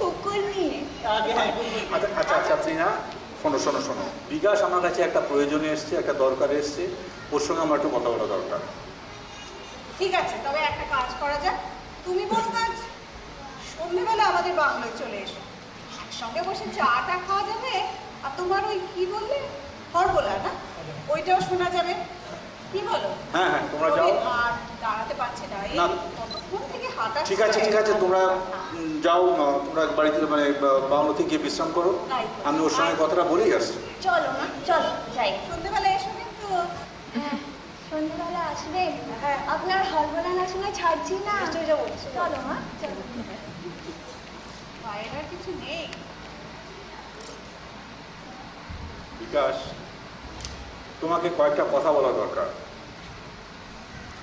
কুকুর নিয়ে? আগে হ্যাঁ, কুকুর নিয়ে। আচ্ছা টিনা, শোনো, বিকাশ আমার কাছে একটা প্রয়োজনে এসছে, একটা দরকারে এসছে, ওর সঙ্গে আমার একটু কথা বলা দরকার। ঠিক আছে, তবে একটা কাজ করা যাক। তুমি বলো কাজ, সন্ধ্যেবেলা আমাদের বাংলোয় চলে এসো, একসঙ্গে বসে চাটা খাওয়া যাবে। আর তোমার ওই কি বললে, হরবোলা না, ওইটাও শোনা যাবে। কি বলো? হ্যাঁ, তোমরা যাও। আর দাঁড়াতে পারছে না, এই না। কতক্ষণ থেকে হাঁটা। ঠিক আছে, তোমরা যাও, তোমরা বাড়িতে মানে বাংলোতে গিয়ে বিশ্রাম করো। আমি ওর সঙ্গে কথাটা বলেই আসছি। চলো মা, চলো যাই। সন্ধ্যেবেলা এসো কিন্তু। হ্যাঁ, সন্ধ্যাবেলা আসবেন? হ্যাঁ, আপনার হরবোলা না শুনে ছাড়ছি না। নিশ্চয়ই যাবো। চলো মা, চলো। বাইরে আর কিছু নেই। বিকাশ, তোমাকে কয়েকটা কথা বলা দরকার।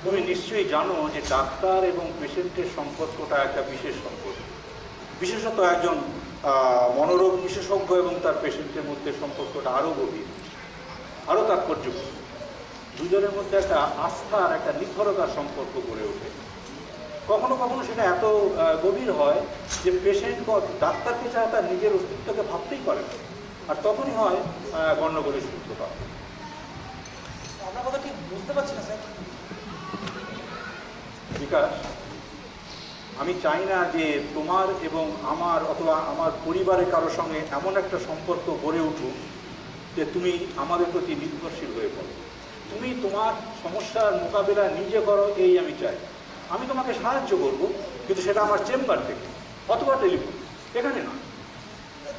তুমি নিশ্চয়ই জানো যে ডাক্তার এবং পেশেন্টের সম্পর্কটা একটা বিশেষ সম্পর্ক, বিশেষত একজন মনোরোগ বিশেষজ্ঞ এবং তার পেশেন্টের মধ্যে সম্পর্কটা আরও গভীর, আরও তাৎপর্যপূর্ণ। দুজনের মধ্যে একটা আস্থার, একটা নির্ভরতার সম্পর্ক গড়ে ওঠে। কখনো কখনো সেটা এত গভীর হয় যে পেশেন্ট ডাক্তারকে ছাড়া তার নিজের অস্তিত্বকে ভাবতেই পারে না, আর তখনই হয় গণ্ডগোলের সূত্রপাত। আপনার কথা ঠিক বুঝতে পারছি না স্যার। বিকাশ, আমি চাই না যে তোমার এবং আমার অথবা আমার পরিবারের কারোর সঙ্গে এমন একটা সম্পর্ক গড়ে উঠুক যে তুমি আমাদের প্রতি নির্ভরশীল হয়ে পড়ো। তুমি তোমার সমস্যার মোকাবিলা নিজে করো, এই আমি চাই। আমি তোমাকে সাহায্য করব, কিন্তু সেটা আমার চেম্বার থেকে অথবা টেলিফোন, এখানে না।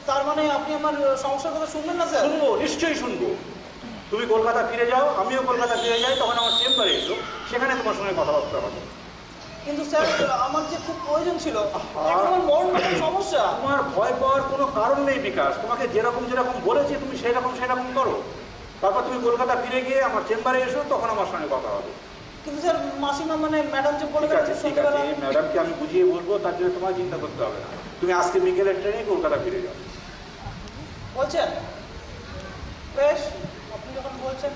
তার মানে আপনি আমার সমস্যার কথা শুনবেন না স্যার? শুনবো, নিশ্চয়ই শুনবো। তুমি কলকাতা ফিরে যাও, আমিও কলকাতা ফিরে যাই, তখন আমার চেম্বারে এসো, সেখানে তোমার সঙ্গে কথাবার্তা হবে। কিন্তু স্যার আমার যে খুব প্রয়োজন ছিল, এখন আমার বড় সমস্যা। তোমার ভয় পাওয়ার কোনো কারণ নেই বিকাশ। তোমাকে যেরকম যেরকম বলেছি তুমি সেরকম করো। তারপর তুমি কলকাতা ফিরে গিয়ে আমার চেম্বারে এসো, তখন আমার সঙ্গে কথা হবে। কিন্তু স্যার মাসিমা মানে ম্যাডাম যে বলে ঠিক আছে, ঠিক আছে, ম্যাডামকে আমি বুঝিয়ে বলবো, তার জন্য তোমার চিন্তা করতে হবে না। তুমি আজকে বিকেলের ট্রেনে কলকাতা ফিরে যাও। বলছেন? বেশ, আপনি যখন বলছেন।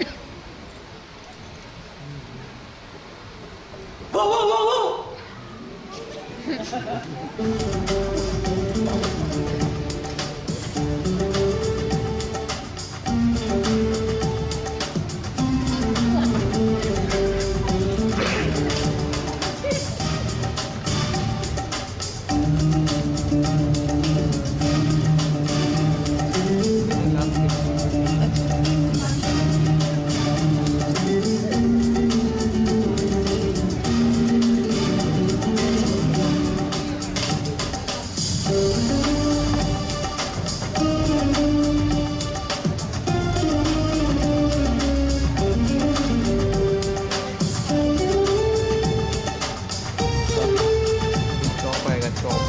चौप आएगा चौप।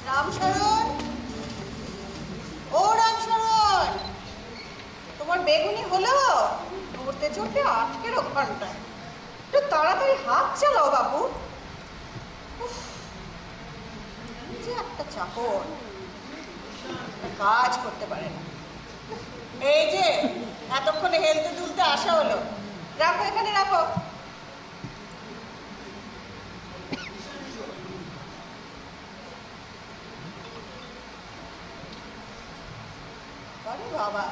রামশরণ, ও রামশরণ, তোমার বেগুনি হলো? ঘুরতে চড়তে 8 ঘন্টা। একটু তাড়াতাড়ি হাত চালাও বাবু। উফ, যে একটা চাকর, একটা কাজ করতে পারে না। এই যে এতক্ষণে হেলতে তুলতে আসা হলো, রাখো এখানে রাখো। আরে বাবা,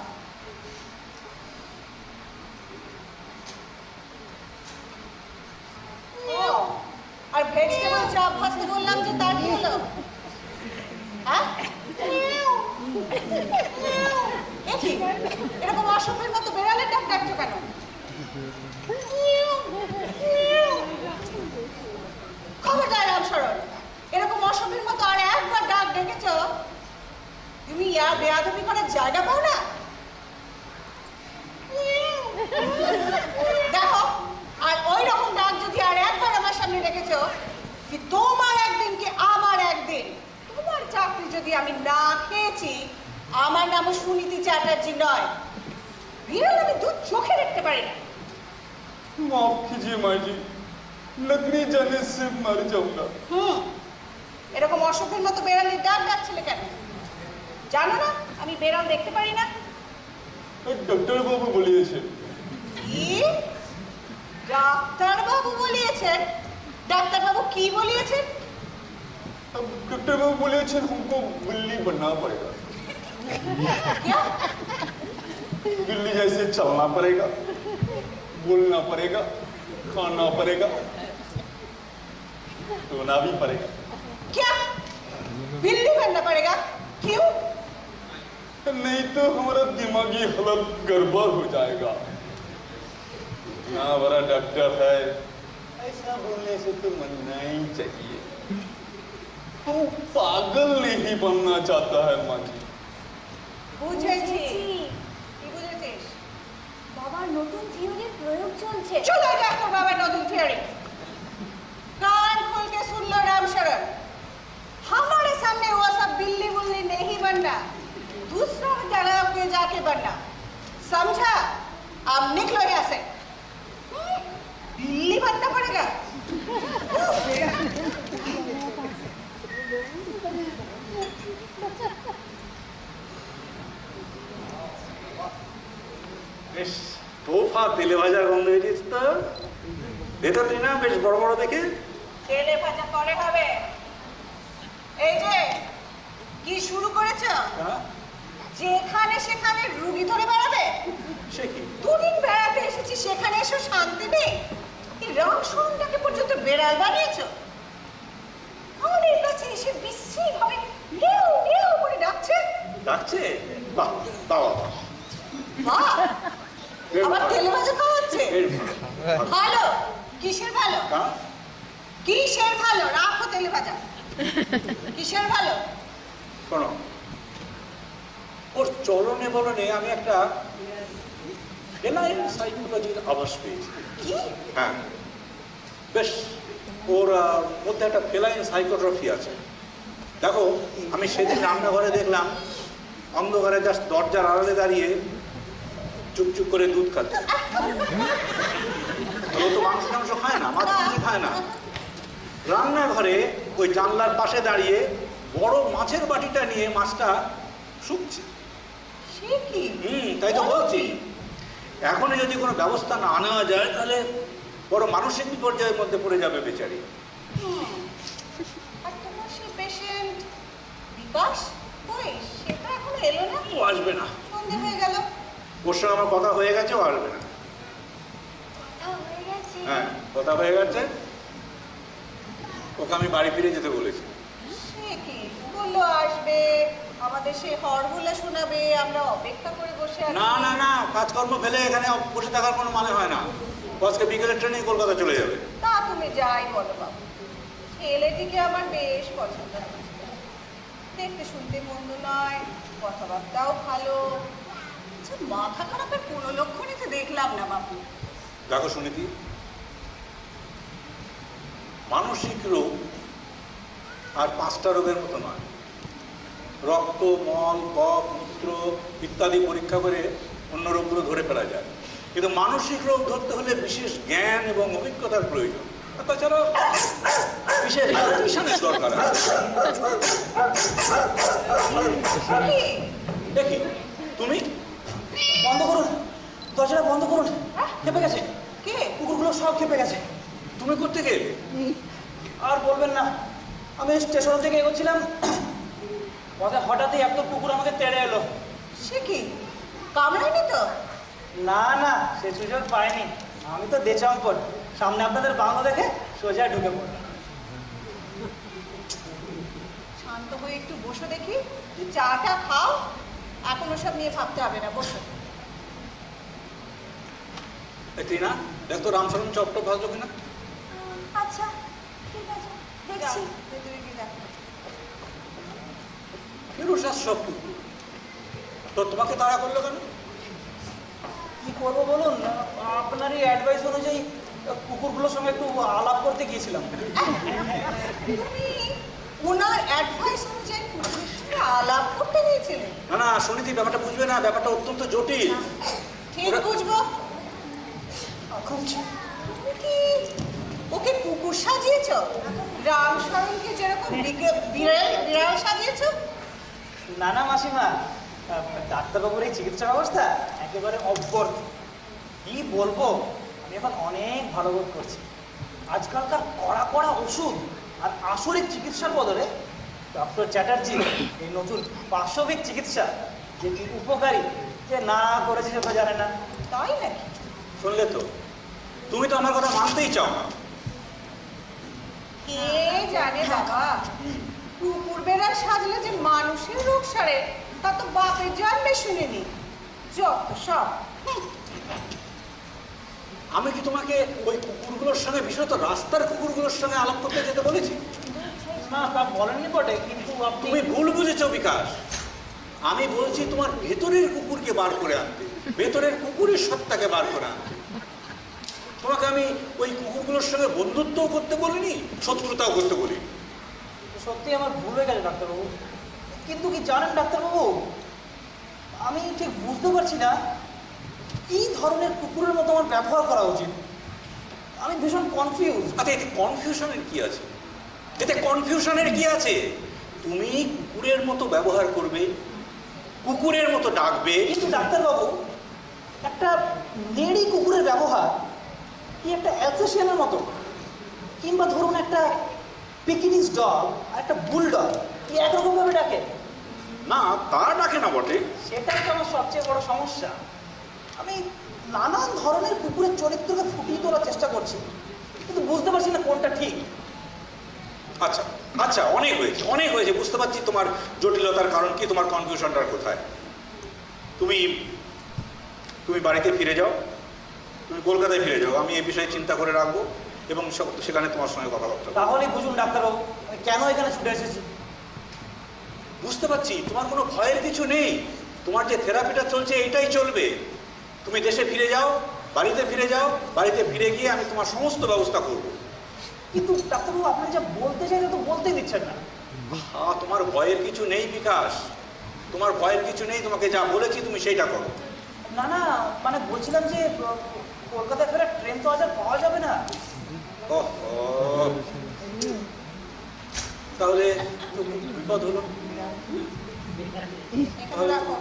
ও, আর ভেজিটেবল চাপ ভাজতে বললাম যে তার কি হলো? হ্যাঁ, এ কি? এরকম অসভ্যের মতো বেড়ালের ডাক ডাকছো কেন? খবরদার রামশরণ, এরকম অসভ্যের মতো আর একবার ডাক ডেকেছো, তুমি ইয়া বেয়াদবি করার জায়গা পাও না? দেখো, আর ওই রকম ডাক যদি আর একবার আমার সামনে রেখেছো, কি তোমার একদিন কি আমার একদিন, তোমার চাকরি যদি আমি না খেয়েছি, আমার নামও সুনীতি চ্যাটার্জি নয়। বিড়াল আমি দু চোখে দেখতে পারি না। माफ कीजिए माँ जी, लगने जाने से मर जाऊंगा। এরকম অসভ্যের মতো বেড়ালের ডাক ডাকছিলে কেন? জানো না আমি বেড়াল দেখতে পারি না? डॉक्टर बाबू बोलिए छे। কি? ডাক্তারবাবু বলিয়েছেন? ডাক্তারবাবু কি বলিয়েছেন? अब डॉक्टर बाबू बोलिए छे हमको बिल्ली बनना पड़ेगा। क्या? बिल्ली जैसे चलना पड़ेगा, बोलना पड़ेगा, खाना पड़ेगा, सोना भी पड़ेगा। क्या? बिल्ली बनना पड़ेगा? क्यों? नहीं तो हमारा दिमागी हालत गड़बड़ हो जाएगा। इतना बड़ा डॉक्टर है, ऐसा बोलने से तो मनना ही चाहिए। वो पागल नहीं बनना चाहता है माँ जी। বুঝেছি। কি বুঝেছিস? বাবার নতুন থিওরির প্রয়োগ চলছে। চলে যা তোর বাবার নতুন থিওরি। कान खोल के सुन लो रामशरण, हमारे सामने वो सब बिल्ली बुल्ली नहीं बनना, दूसरों की जगह पे जाके बनना, समझा? अब निकलो यहाँ से। बिल्ली फटना पड़ेगा। বেশ তোফা তেলে ভাজার গন্ধ বেরিয়েছে তো। ভেতরটি না বেশ বড় বড় দেখে। তেলে ভাজা পরে হবে। এই যে কি শুরু করেছো? হ্যাঁ, যেখানে সেখানে রুগী ধরে বেড়াবে। সে কি? দুদিন বেড়াতে এসেছি, সেখানে এসে শান্তি নেই। এই রামসরণটাকে পর্যন্ত বেড়াল বানিয়েছো। আমাদের কাছে এসে বিশ্রী ভাবে লেউ লেউ করে ডাকছে। ডাকছে? বাহ বাবা বাহ, আবার তেলে ভাজা খাওয়াচ্ছে। ভালো? কিসের ভালো? হ্যাঁ, কিসের ভালো? রাখো তেলে ভাজা। কিসের ভালো? শোনো, ওর চলনে বলনে আমি একটা ফেলাইন সাইকোলজির আভাস পেয়েছি। কি? হ্যাঁ, বেশ ওর মধ্যে একটা ফেলাইন সাইকোট্রফি আছে। দেখো, আমি সেদিন রান্নাঘরে দেখলাম অন্ধকারে জাস্ট দরজার আড়ালে দাঁড়িয়ে চুপচুপ করে দুধ খাচ্ছে। ও তো মাংস টাংস খায় না, মাছ মাংস খায় না। রান্নাঘরে ওই জানলার পাশে দাঁড়িয়ে বড় মাছের বাটিটা নিয়ে মাছটা শুকছে। সে কি? তাই তো বলছি, এখনই যদি কোনো ব্যবস্থা না নেওয়া যায় তাহলে বড় মানসিক বিপর্যয়ের মধ্যে পড়ে যাবে বেচারি। আর তোমার সেই পেশেন্ট বিকাশ কই? সেটা এখনো এলো না। ও আসবে না, সন্ধে হয়ে গেল। ওর সঙ্গে আমার কথা হয়ে গেছে, ও আসবে না। হয়ে গেছে। হ্যাঁ, কথা হয়ে গেছে। ওকে আমি বাড়ি ফিরে যেতে বলেছি। সে কি বললো আসবে, আমাদের সেই হরগুলো শোনাবে, আমরা অপেক্ষা করে বসে আছি। না না না, কাজকর্ম ফেলে এখানে বসে থাকার কোনো মানে হয় না। আজকে বিকেলের ট্রেনে কলকাতা চলে যাবে। তা তুমি যাই বলো বাবু, ছেলেটিকে আমার বেশ পছন্দ হয়েছে। দেখতে শুনতে মন্দ নয়, কথাবার্তাও ভালো। আচ্ছা, মাথা খারাপের কোনো লক্ষণই তো দেখলাম না বাবু। দেখো সুনীতি, মানসিক রোগ আর 5টা রোগের মতো নয়। রক্ত, মল, কফ, মূত্র ইত্যাদি পরীক্ষা করে অন্য রোগগুলো ধরে ফেলা যায়, কিন্তু মানসিক রোগ ধরতে হলে বিশেষ জ্ঞান এবং অভিজ্ঞতার প্রয়োজন। আর তাছাড়া বিশেষ টিউশনের দরকার আছে। দেখি তুমি বন্ধ করুন, দরজাটা বন্ধ করুন। খেপে গেছে, কে? কুকুরগুলো সব খেপে গেছে। তুমি করতে গেলে আর বলবেন না, আমি স্টেশন থেকে এগোচ্ছিলাম, পথে হঠাৎই একটা কুকুর আমাকে তেড়ে এলো। সে কি কামড়ায়নি তো? না না, সে সুযোগ পাইনি। আমি তো দেচম্পট, সামনে আপনাদের বাংলো দেখে সোজা ঢুকে পড়লাম। শান্ত হয়ে একটু বসো দেখি, চাটা খাও, এখন ওসব নিয়ে ভাবতে হবে না, বসো। তুই না দেখ তো রামচরণ চপটা ভাজো কিনা। আচ্ছা ঠিক আছে, দেখছি। ভেতরে গিয়ে দেখো। ফিরোজার সব কুকুর তো তোমাকে তাড়া করলো কেন? কি করবো বলুন, আপনারই অ্যাডভাইস অনুযায়ী কুকুরগুলোর সঙ্গে একটু আলাপ করতে গিয়েছিলাম। তুমি ওনার অ্যাডভাইস অনুযায়ী কুকুরের সঙ্গে আলাপ করতে গিয়েছিলেন? না না সুনীতি, ব্যাপারটা বুঝবে না, ব্যাপারটা অত্যন্ত জটিল। ঠিক বুঝবো। তুমি কি ওকে কুকুর সাজিয়েছ? রামশরণকে যেরকম বিড়াল সাজিয়েছ? না না মাসিমা, ডাক্তারবাবুর এই চিকিৎসা ব্যবস্থা একেবারে অব্যর্থ। কি বলবো, আমি এখন অনেক ভালো বোধ করছি। আজকালকার কড়া কড়া ওষুধ আর আসরিক চিকিৎসার বদলে ডক্টর চ্যাটার্জি এই নতুন পার্শ্ববিক চিকিৎসা যে কি উপকারী যে না করেছে সেটা জানে না। তাই নাকি? শুনলে তো, তুমি তো আমার কথা মানতেই চাও না। কে জানে বাবা, কুকুর বেড়াল সাজলে যে মানুষের রোগ সারে তা তো বাপের জন্মে শুনিনি। যত সব। আমি কি তোমাকে ওই কুকুরগুলোর সঙ্গে, বিশেষত রাস্তার কুকুরগুলোর সঙ্গে আলাপ করতে যেতে বলেছি? না তা বলেননি বটে, কিন্তু আপনি তুমি ভুল বুঝেছো বিকাশ। আমি বলছি তোমার ভেতরের কুকুরকে বার করে আনতে, ভেতরের কুকুরের সত্তাকে বার করে আনতে। তোমাকে আমি ওই কুকুরগুলোর সঙ্গে বন্ধুত্বও করতে বলিনি, শত্রুতাও করতে বলিনি। সত্যি আমার ভুল হয়ে গেছে ডাক্তারবাবু। কিন্তু কি জানেন ডাক্তারবাবু, আমি ঠিক বুঝতে পারছি না কি ধরনের কুকুরের মতো আমার ব্যবহার করা উচিত। আমি ভীষণ কনফিউজ। আচ্ছা, এতে কনফিউশনের কি আছে? এতে কনফিউশনের কি আছে? তুমি কুকুরের মতো ব্যবহার করবে, কুকুরের মতো ডাকবে। কিন্তু ডাক্তারবাবু, একটা নেড়ি কুকুরের ব্যবহার কি একটা অ্যালসেশিয়ানের মতো, কিংবা ধরুন একটা পিকিনিজ ডগ আর একটা বুলডগ কি একরকমভাবে ডাকে? না, তা ডাকে না বটে। সেটাই তো আমার সবচেয়ে বড় সমস্যা। আমি নানান ধরনের কুকুরের চরিত্রকে ফুটিয়ে তোলার চেষ্টা করছি, কিন্তু বুঝতে পারছি না কোনটা ঠিক। আচ্ছা আচ্ছা, অনেক হয়েছে, অনেক হয়েছে, বুঝতে পারছি তোমার জটিলতার কারণ কি, তোমার কনফিউশনটার কোথায়। তুমি তুমি বাড়িতে ফিরে যাও, তুমি কলকাতায় ফিরে যাও, আমি এই বিষয়ে চিন্তা করে রাখবো এবং সেখানে তোমার সঙ্গে কথাবার্তা বলবো। তাহলেই বুঝুন ডাক্তারবাবু, আমি কেন এখানে ছুটে এসেছি। বুঝতে পারছি তোমার কোনো ভয়ের কিছু নেই, তোমার যে থেরাপিটা চলছে এইটাই চলবে। তুমি দেশে ফিরে যাও, বাড়িতে ফিরে যাও, বাড়িতে ফিরে গিয়ে আমি তোমার সমস্ত ব্যবস্থা করব। কিন্তু ডাক্তারবাবু, আপনি যা বলতে চাইলে তো বলতেই দিচ্ছেন না। হ্যাঁ, তোমার ভয়ের কিছু নেই বিকাশ, তোমার ভয়ের কিছু নেই। তোমাকে যা বলেছি তুমি সেইটা করো। না না, মানে বলছিলাম যে কলকাতায় ফেরার ট্রেন তো আজ আর পাওয়া যাবে না। ওহ, তাহলে তো বিপদ হলো। এখানে রাখো।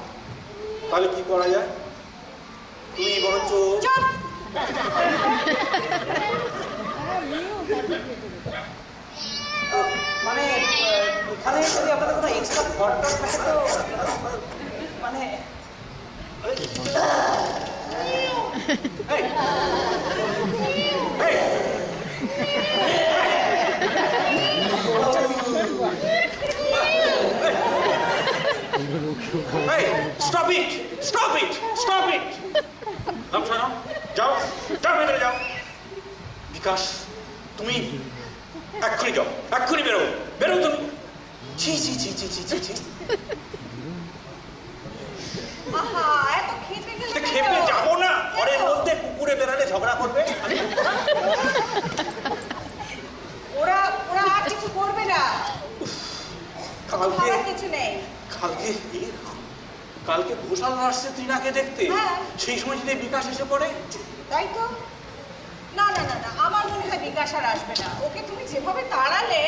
তাহলে কি করা যায়? তুমি বরঞ্চ চুপ! মানে এখানে যদি আপনাদের কোনো এক্সট্রা ঘরটা থাকে তো মানে stop it, stop it, stop it. শোনো, যাও, যাও, ভেতরে যাও। বিকাশ, তুমি এক্ষুনি যাও, এক্ষুনি বেরো, বেরো তুমি। ছি ছি ছি ছি ছি ছি ছি। আহা, এত খেপে গেলে কেন? খেপে যাবো না, ঘরের মধ্যে কুকুরে বেড়ালে ঝগড়া করবে। ওরা ওরা আর কিছু করবে না, কালকে খাবার কিছু নেই। কালকে কালকে ঘোষাল আসছে ত্রিনাকে দেখতে, হ্যাঁ। সেই সময় যদি বিকাশ এসে পড়ে। তাই তো। না না না না, আমার মনে হয় বিকাশ আর আসবে না। ওকে তুমি যেভাবে তাড়ালে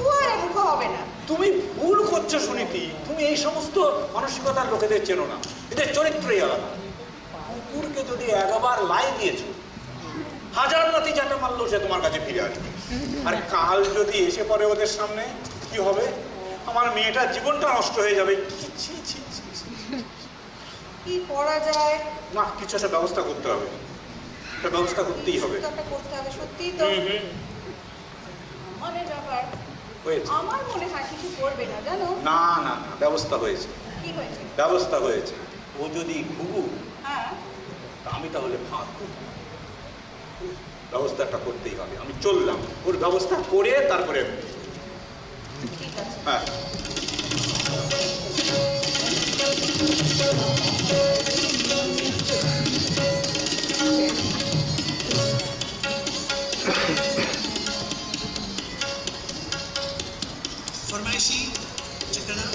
ও আর এমুখ হবে না। তুমি ভুল করছো সুনীতি, তুমি এই সমস্ত মানসিকতার লোকেদের চেনো না, এদের চরিত্রই আলাদা। কুকুরকে যদি একবার লাই দিয়েছো, হাজার লাথি চাটা মারলেও সে তোমার কাছে ফিরে আসবে। আর কাল যদি এসে পড়ে ওদের সামনে, কি হবে? আমার মেয়েটার জীবনটা নষ্ট হয়ে যাবে। ছি ছি ছি ছি। কি করা যায়? না, কিছু একটা ব্যবস্থা করতে হবে, একটা ব্যবস্থা করতেই হবে। কিছু একটা করতে হবে, সত্যিই তো। অনেক ব্যাপার। হয়েছে। আমার মনে হয় কিছু করবে না, জানো? না না না, ব্যবস্থা হয়েছে, কি হয়েছে? ব্যবস্থা হয়েছে। ও যদি ঘুঘু, হ্যাঁ, আমি তাহলে ফাঁক। ব্যবস্থাটা করতেই হবে। আমি চললাম, ওর ব্যবস্থা করে তারপরে। ঠিক আছে। হ্যাঁ, फरमाइशी चिकना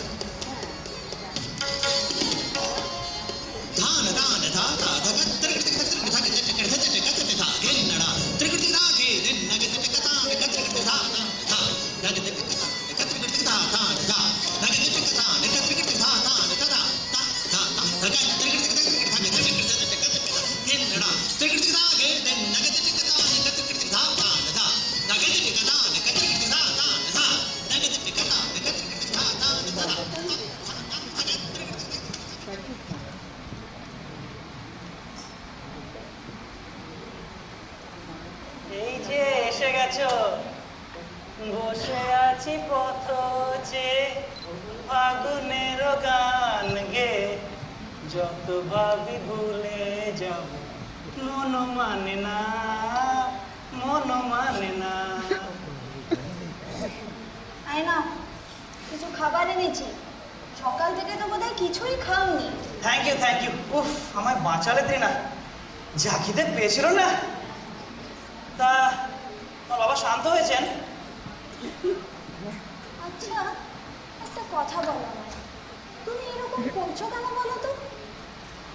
धान दान धाता धगत त्रिकट धगत धगत धगत धा गेन्नड़ा त्रिकट धा गे दिन नगत कथा नगत धा धा नगत कथा नगत धा धा धा नगत कथा नगत धा धा धा धा धा धगत त्रिकट धगत धगत गेन्नड़ा त्रिकट धा गे दिन नगत कथा नगत धा धा धा नगत कथा नगत धा धा धा नगत कथा नगत धा धा धा এই যে এসে গেছো, বসে আছি পথে, ফাগুনের গান গে, যত ভাবি ভুলে যাব, মন মানে না, মন মানে না। আয় না, কিছু খাবার এনেছি। সকাল থেকে তো বোধহয় কিছুই খাওনি। Thank you, thank you. উফ, আমায় বাঁচালে না, যা খিদে পেয়েছিল না। তা আমার বাবা শান্ত হয়েছেন? আচ্ছা, একটা কথা বলো আমায়, তুমি এরকম করছো কেন বলো তো?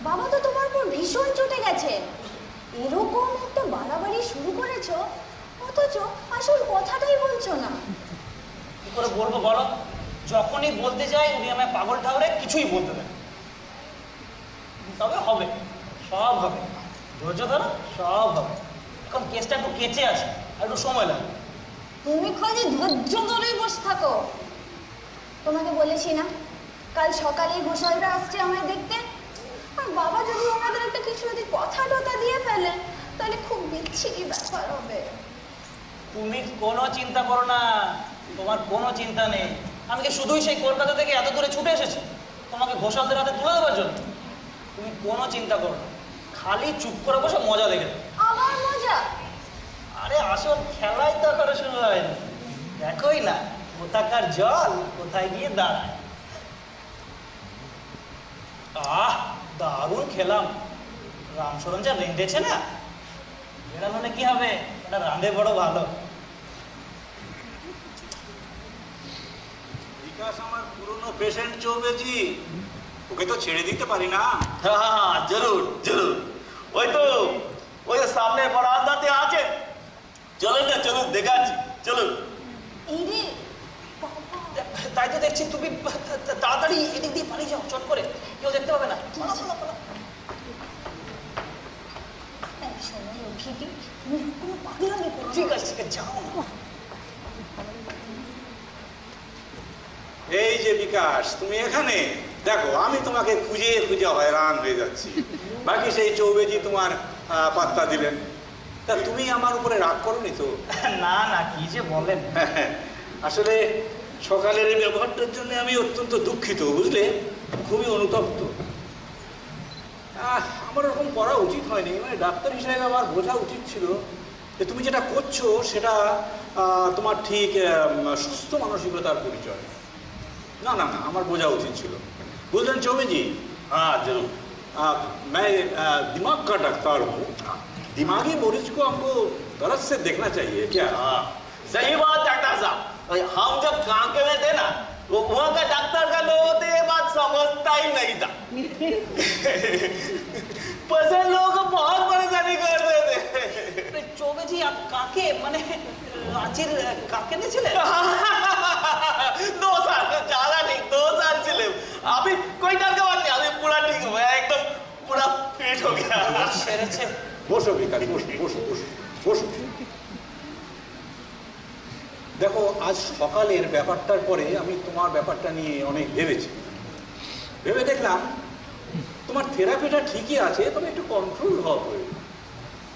বাবা তো তোমার উপর ভীষণ চটে গেছে। এরকম একটা বাড়াবাড়ি শুরু করেছো, অথচ আসল কথাটাই বলছো না। কি করে বলবো বলো? যখনই বলতে যাই উনি আমায় পাগল ঠাউরে কিছুই বলতে দেন। তবে হবে, সব হবে, ধৈর্য ধরো, সব হবে। এখন কেসটা একটু কেচে আছে, আর একটু সময় লাগবে। তুমি খালি ধৈর্য ধরেই বসে থাকো। তোমাকে বলেছি না কাল সকালে ঘোষালরা আসছে আমায় দেখতে, আর বাবা যদি ওনাদের একটা কিছু যদি কথা টথা দিয়ে ফেলে তাহলে খুব বিচ্ছিরি ব্যাপার হবে। তুমি কোনো চিন্তা করো না, তোমার কোনো চিন্তা নেই। আমি কি শুধুই সেই কলকাতা থেকে এত দূরে ছুটে এসেছি তোমাকে ঘোষালদের হাতে তুলে দেওয়ার জন্য? তুমি কোনো চিন্তা করো না, খালি চুপ করে বসে মজা দেখে নাও। আমার মজা? আরে আসল খেলাই তো এখনো শুরু হয়নি, দেখোই না কোথাকার জল কোথায় গিয়ে দাঁড়ায়। আহ, দারুণ খেলাম। রামচরণ যা রেঁধেছে না, এরা মানে কি হবে, এটা রাঁধে বড় ভালো। বিকাশ আমার পুরনো পেশেন্ট চৌবেজি, ওকে তো ছেড়ে দিতে পারি না। हाँ जरूर जरूर ওই তো ওই যে সামনে বারান্দাতে আছে, চলুন না চলুন দেখাচ্ছি, চলুন। এই রে তাই তো দেখছি, তুমি তাড়াতাড়ি এদিক দিয়ে পালিয়ে যাও, চট করে, কেউ দেখতে পাবে না। পালাও, পালাও, পালাও। সময় উঠিয়ে তুমি কোনো পাগলামি করো না। ঠিক আছে ঠিক আছে, যাও না। এই যে বিকাশ, তুমি এখানে দেখো, আমি তোমাকে খুঁজে খুঁজে হয়রান হয়ে যাচ্ছি। বাকি সেই চৌবেজি তোমার পাত্তা দিলেন। তা তুমি আমার উপরে রাগ করোনি তো? না না, কি যে বলেন। আসলে সকালের এই ব্যবহারটার জন্য আমি অত্যন্ত দুঃখিত, বুঝলে, খুবই অনুতপ্ত। আমার ওরকম করা উচিত হয়নি, মানে ডাক্তার হিসেবে আমার বোঝা উচিত ছিল যে তুমি যেটা করছো সেটা তোমার ঠিক সুস্থ মানসিকতার পরিচয়। না না না, আমার বোঝা উচিত ছিল, বুঝলেন चौबे हाँ जरूर। मैं दिमाग का डॉक्टर हूँ, दिमागी मरीज को हमको तरफ से देखना चाहिए क्या? हाँ सही बात डॉक्टर साहब, हम जब कांके में थे ना, वो वहाँ का डॉक्टर का लोग होते ये बात समझता ही नहीं था। पसंद लोगों को बहुत परेशानी करते थे। চৌবে জি, কাকে মানে রাঁচির কাকে নিয়েছিলেন? 2 साल, ज्यादा नहीं, 2 साल चले। अभी कोई डर का बात नहीं, अभी पूरा ठीक हो गया, एकदम पूरा फिट हो गया। সেরেছে। বসো বিকাশ, বসো বসো বসো বসো। দেখো, আজ সকালের ব্যাপারটার পরে আমি তোমার ব্যাপারটা নিয়ে অনেক ভেবেছি। ভেবে দেখলাম তোমার থেরাপিটা ঠিকই আছে, তবে একটু কন্ট্রোল হওয়া প্রয়োজন।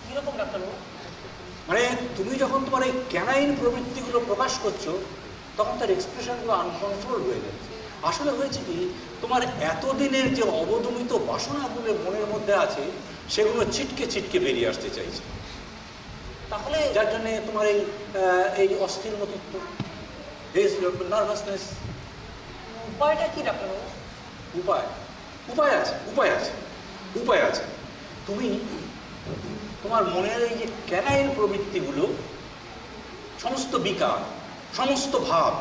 কিরকম ডাক্তারবাবু? মানে তুমি যখন তোমার এই ক্যানাইন প্রবৃত্তিগুলো প্রকাশ করছো, তখন তার এক্সপ্রেশনগুলো আনকন্ট্রোল হয়ে যাচ্ছে। আসলে হয়েছে কি, তোমার এতদিনের যে অবদমিত বাসনাগুলো মনের মধ্যে আছে, সেগুলো ছিটকে ছিটকে বেরিয়ে আসতে চাইছে। তাহলে যার জন্য তোমার এই অস্থির মতত্ব, এই নার্ভাসনেস। উপায়টা কি ডাক্তারবাবু? উপায় উপায় আছে, উপায় আছে, উপায় আছে। তুমি তোমার মনের এই যে ক্যানাইন প্রবৃত্তিগুলো, সমস্ত বিকার, সমস্ত ভাব,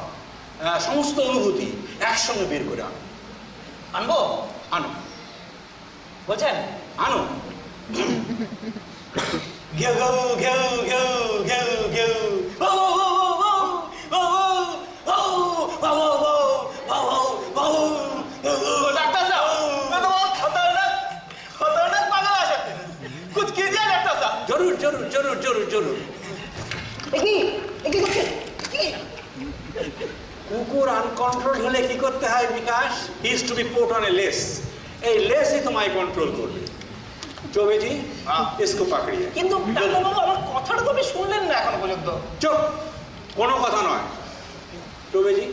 সমস্ত অনুভূতি একসঙ্গে বের করে আনো। আনবো? আনো, বলছেন? আনো। घेऊ घेऊ घेऊ घेऊ घेऊ ओ ओ ओ ओ डॉक्टर साहब, मैं तो बहुत खतरनाक पागल आ सकते हैं, कुछ कीजिए डॉक्टर साहब। जरूर जरूर जरूर जरूर जरूर। কুকুর আনকন্ট্রোল হলে কি করতে হয় Bikash? He is to be put on a leash. এই লেসই তোমায় কন্ট্রোল করবে। चौबे जी, इसको पकड़िए। কিন্তু ডাক্তারবাবু, আমার কথাটা তো আপনি শুনলেন না এখনো পর্যন্ত। चुप, कोनो कथा ना है। चौबे जी,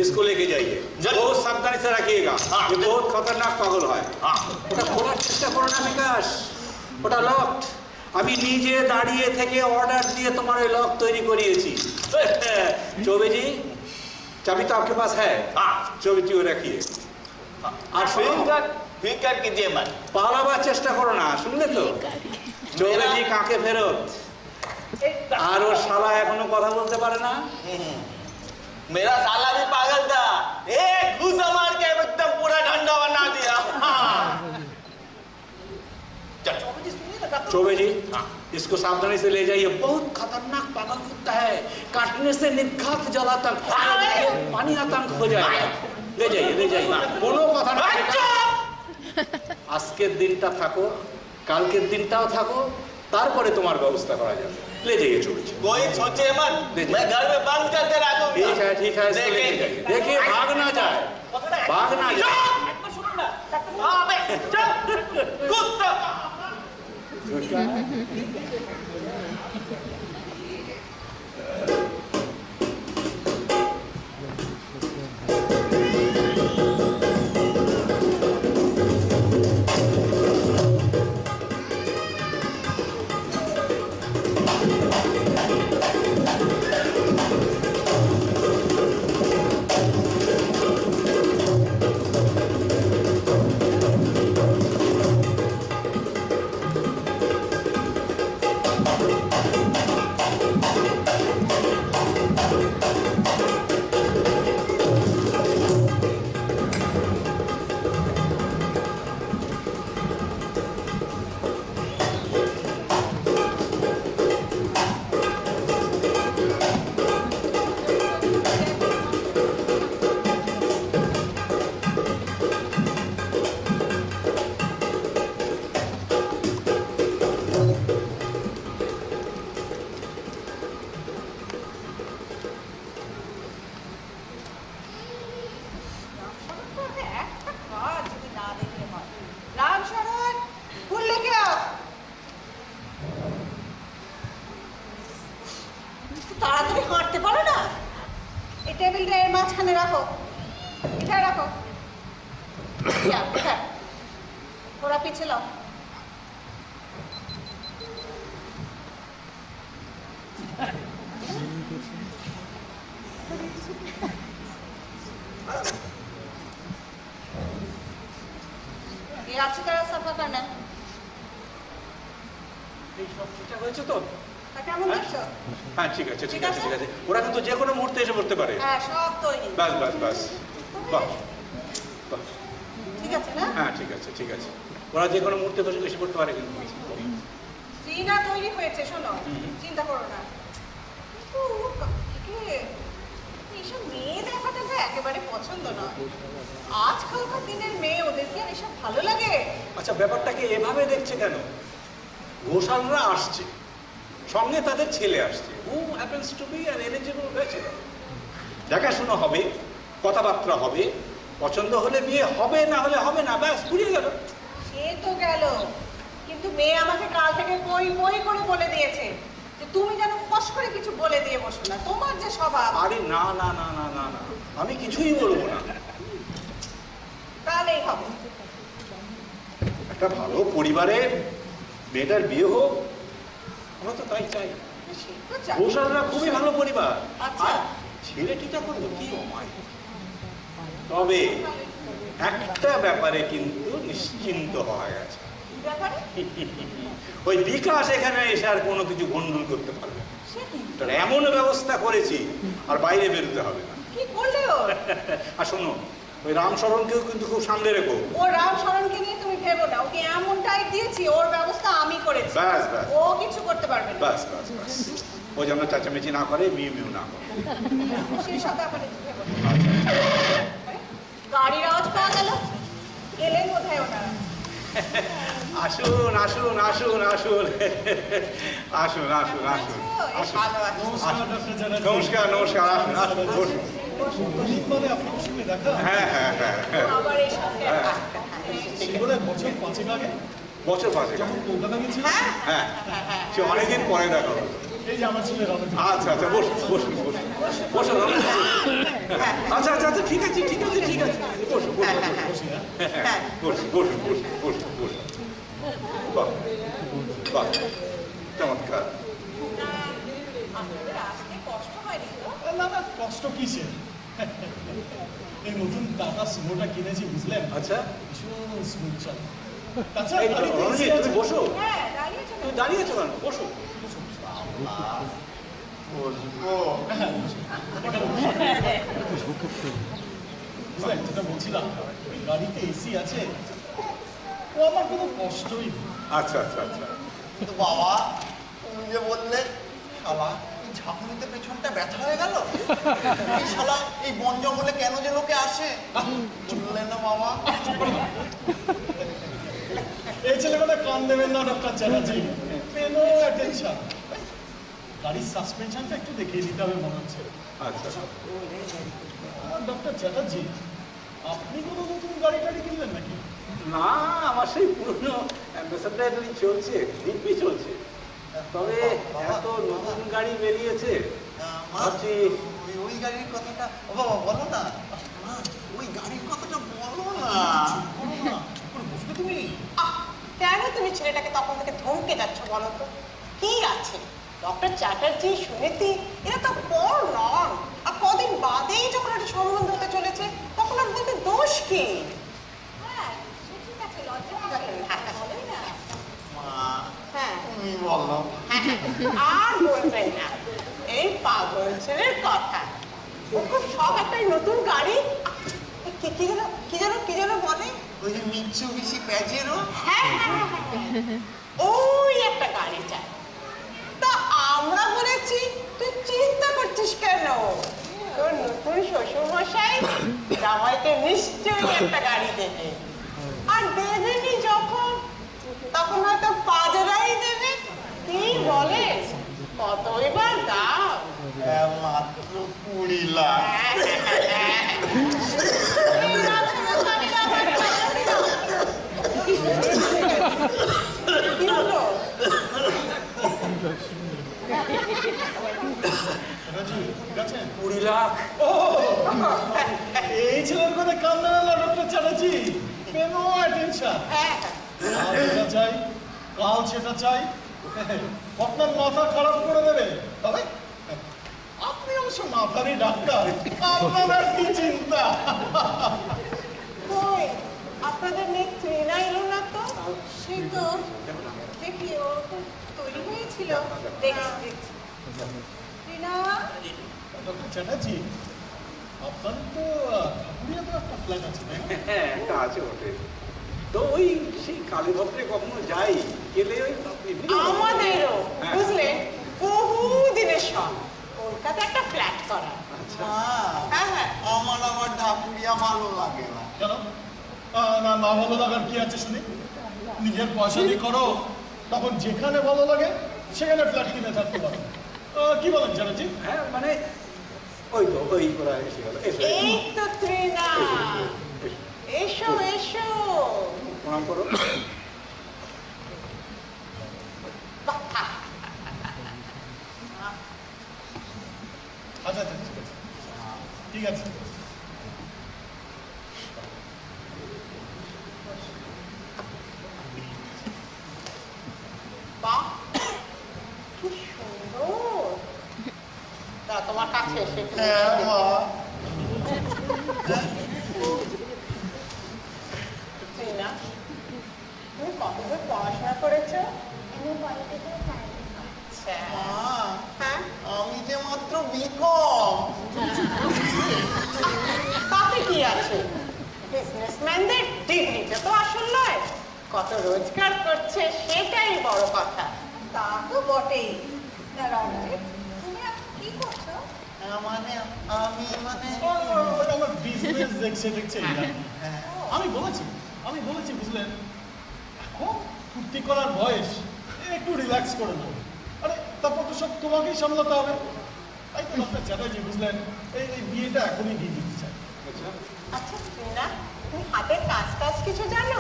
इसको लेके जाइए, बहुत सावधानी से रखिएगा, ये बहुत खतरनाक पागल है। ওটা খোলার চেষ্টা করো না বিকাশ, ওটা লকড। আমি নিজে দাঁড়িয়ে থেকে অর্ডার দিয়ে তোমার এই লক তৈরি করিয়েছি। चौबे जी, चाबी तो आपके पास है? हाँ, चौबे जी, वो रखिए। আর फिकर कीजिए मत। পালাবার চেষ্টা করো না, শুনলে তো? চৌবে জি কাকে ফেরত। আর ওর শালা এখনো কথা বলতে পারে না। मेरा साला भी पागल था, एक घूसा मार के एकदम पूरा ठंडा बना दिया। চৌবে জি, শুনিয়ে না, ডাক্তার चौबे जी इसको सावधानी से ले जाइए, बहुत खतरनाक पागल कुत्ता है, काटने से निर्घात जलातंक पानी आतंक हो जाएगा। ले जाइए কোনো কথা না। আজকের দিনটা থাকো, কালকের দিনটাও থাকো, তারপরে তোমার ব্যবস্থা করা যাবে। ले जाइए चौबे जी। कोई सोचे मत, मैं घर में बंद करके रखूंगा। ठीक है इसको लेके जाइए। देखिए भाग ना जाए। अबे चल कुत्ता। তাড়াতাড়ি হাঁটতে পারো না? এই টেবিলটা এর মাঝখানে রাখো, এটা রাখো। ওরা পিছে লাও। ये अच्छी तरह सफा करना। এই সব ঠিকঠাক হয়েছে তো? কেমন দেখছো? হ্যাঁ ঠিক আছে ঠিক আছে ঠিক আছে। ওরা কিন্তু যে কোনো মুহূর্তে এসে পড়তে পারে। হ্যাঁ সব তৈরি। বাস বাস বাস বাহ বাহ ঠিক আছে না? হ্যাঁ ঠিক আছে ঠিক আছে। ওরা যে কোনো মুহূর্তে এসে পড়তে পারে কিন্তু। সিনা তৈরি হয়েছে, শোনো চিন্তা করো না। এইসব মেয়ে দেখাটা তো একেবারে পছন্দ নয়। আজকালকার দিনের মেয়ে, ওদেরকে আর এসব ভালো লাগে? আচ্ছা ব্যাপারটাকে এভাবে দেখছে কেন? ঘোষালরা আসছে, সঙ্গে তাদের ছেলে আসছে, who happens to be an eligible bachelor. দেখাশোনা হবে, কথাবার্তা হবে, পছন্দ হলে বিয়ে হবে, না হলে হবে না, ব্যাস পুড়িয়ে গেল। সে তো গেল, কিন্তু মেয়ে আমাকে কাল থেকে বই বই করে বলে দিয়েছে যে তুমি যেন ফস করে কিছু বলে দিয়ে বসো না, তোমার যে স্বভাব। আরে না না না না না না, আমি কিছুই বলবো না। তাহলেই হবে। একটা ভালো পরিবারে মেয়েটার বিয়ে হোক, আমরা তো তাই চাই। ঘোষালরা খুবই ভালো পরিবার। আচ্ছা। আর ছেলেটিটা করলো কি অমায়। তবে একটা ব্যাপারে কিন্তু নিশ্চিন্ত হওয়া গেছে, ওই বিকাশ এখানে এসে আর কোনো কিছু গন্ডগোল করতে পারবে না। তার এমন ব্যবস্থা করেছি আর বাইরে বেরোতে হবে না। কি করলে ও? আর শোনো, ওই রামশরণকেও কিন্তু খুব সামনে রেখো। ও রামশরণকে নিয়ে তুমি ভেবো না, ওকে এমন টাইট দিয়েছি, ওর ব্যবস্থা আমি করেছি। ব্যাস ব্যাস, ও কিছু করতে পারবে না। ব্যাস ব্যাস ব্যাস, ও যেন চাচামেচি না করে, মিউ মিউ না করে। সেসব ব্যাপারে ভেবো না। গাড়ির আওয়াজ পাওয়া গেল, এলেন কোথায় ওনারা? আসুন আসুন আসুন আসুন আসুন আসুন আসুন নমস্কার নমস্কার, আসুন আসুন বসুন। হ্যাঁ হ্যাঁ হ্যাঁ হ্যাঁ, আবার এই সঙ্গে বছর পাঁচে। হ্যাঁ সে অনেকদিন পরে দেখা হলো। আচ্ছা আচ্ছা বসুন বসুন বসুন বসুন। আচ্ছা আচ্ছা আচ্ছা ঠিক আছে ঠিক আছে ঠিক আছে, বসুন বসুন বসুন বসুন বসুন বসুন বসুন। বাহ বাহ, চমৎকার। আপনাদের আসতে কষ্ট হয়নি তো? না না, কষ্ট কিসে? এই নতুন টাটা সুমোটা কিনেছি, বুঝলেন? আচ্ছা ভীষণ স্মুথ চলে। এই তো, রণজিৎ, তুমি বসো। হ্যাঁ দাঁড়িয়েছো তুমি দাঁড়িয়ে আছো কেন? বসো। বুঝলেন যেটা বলছিলাম, গাড়িতে এসি আছে, ও আমার কোনো কষ্টই নেই। আচ্ছা আচ্ছা আচ্ছা, কিন্তু বাবা তুমি যে বললে শালা এই ঝাঁকুনিতে পেছনটা ব্যথা হয়ে গেল, এই শালা এই বন জঙ্গলে কেন যে লোকে আসে বললেন না বাবা? এই ছেলেগুলো কান দেবেন না ডক্টর চ্যাটার্জি, পেনো অ্যাটেনশন। গাড়ির সাসপেনশনটা একটু দেখিয়ে দিতে হবে মনে হচ্ছে। আচ্ছা, ডক্টর চ্যাটার্জি, আপনি কোনো নতুন গাড়ি টাড়ি কিনলেন নাকি? না আমার সেই পুরনো অ্যাম্বাসেডারই চলছে, দিব্যি চলছে। তবে এত নতুন গাড়ি বেরিয়েছে, ভাবছি ওই গাড়ির কথাটা বাবা বলো না, ওই গাড়ির কথাটা বলো না। বুঝবে তুমি? কেন তুমি ছেলেটাকে তখন থেকে ধমকে যাচ্ছ বলো তো? কি আছে ডক্টর চ্যাটার্জি, সুনীতি এরা তো পর নন। আর কদিন বাদেই যখন একটা সম্বন্ধ হতে চলেছে তখন আর বলতে দোষ কি? হ্যাঁ সে ঠিক আছে, লজ্জা পাবে বলেই না। মা হ্যাঁ তুমি বলো। আর বলবেন না এই পাগল ছেলের কথা। ওর সব একটাই নতুন গাড়ি, কি যেন বলে, ওই যে মিৎসুবিশি প্যাজেরো। হ্যাঁ হ্যাঁ হ্যাঁ, ওই একটা গাড়ি চাই। তা আমরা বলেছি তুই চিন্তা করছিস কেন? তোর নতুন শ্বশুর মশাই জামাইকে নিশ্চয়ই একটা গাড়ি দেবে, আর দেবেনি যখন তখন হয়তো পাজরাই দেবে। কি বলে কত এবার দাম? মাত্র 20 লাখ। কি হলো? ঠিক আছে, 20 লাখ। এই ছেলের কথা কান দেবেন না ডক্টর চ্যাটার্জি, পেনো অ্যাটেনশন। হ্যাঁ আজ এটা চাই, কাল সেটা চাই, আপনার মাথা খারাপ করে দেবে। তবে আপনি অবশ্য মাথারই ডাক্তার, আপনার আর কি চিন্তা। কই আপনাদের মেয়ে ট্রেনা এলো না তো? সে তো দেখি ও তো তৈরি হয়েছিল, দেখছি। টিনা, ডক্টর চ্যাটার্জি, আপনার তো ঠাকুরিয়াতে একটা ফ্ল্যাট আছে তাই না? হ্যাঁ একটা আছে ওঠে। তো ওই সেই কালীভদ্রে কখনো যাই, গেলে ওই আমাদেরও হ্যাঁ। বুঝলেন বহু দিনের শখ কলকাতা একটা ফ্ল্যাট করা। মা হ্যাঁ হ্যাঁ, আমার আবার ঢাকুরিয়া ভালো লাগে না। কেন? না না ভালো লাগার কি আছে শুনি? নিজের পয়সা দিয়ে করো, তখন যেখানে ভালো লাগে সেখানে ফ্ল্যাট কিনে থাকতে পারো। কি বলেন চ্যাটার্জি? হ্যাঁ মানে ওই তো ওই করা এসে গেল। এসো এই তো ট্রেনা, এসো এসো। প্রণাম করো। আচ্ছা আচ্ছা ঠিক আছে, ঠিক আছে। বাহ কি সুন্দর। তা তোমার কাছে এসে একটু হ্যাঁ বসে মা। দেখি না, তুমি কতদূর পড়াশোনা করেছো? আচ্ছা মা হ্যাঁ, আমি যে মাত্র বিকম। তাতে কি আছে? বিজনেসম্যানদের ডিগ্রিটা তো আসল নয়, কত রোজগার করছে সেটাই বড় কথা। তা তো বটেই। না রঞ্জিত, তুমি এখন কি করছো? মানে আমি মানে ওটা আমার বিজনেস দেখছে এই আর কি। হ্যাঁ। আমি বলেছি বুঝলেন, এখন ফুর্তি করার বয়স, একটু রিল্যাক্স করে নাও। আরে তারপর তো সব তোমাকেই সামলাতে হবে। তাই তো ডক্টর চ্যাটার্জি বুঝলেন, এই বিয়েটা এখনই দিয়ে দিতে চাই। আচ্ছা ট্রিনা, তুমি হাতের কাজ কিছু জানো?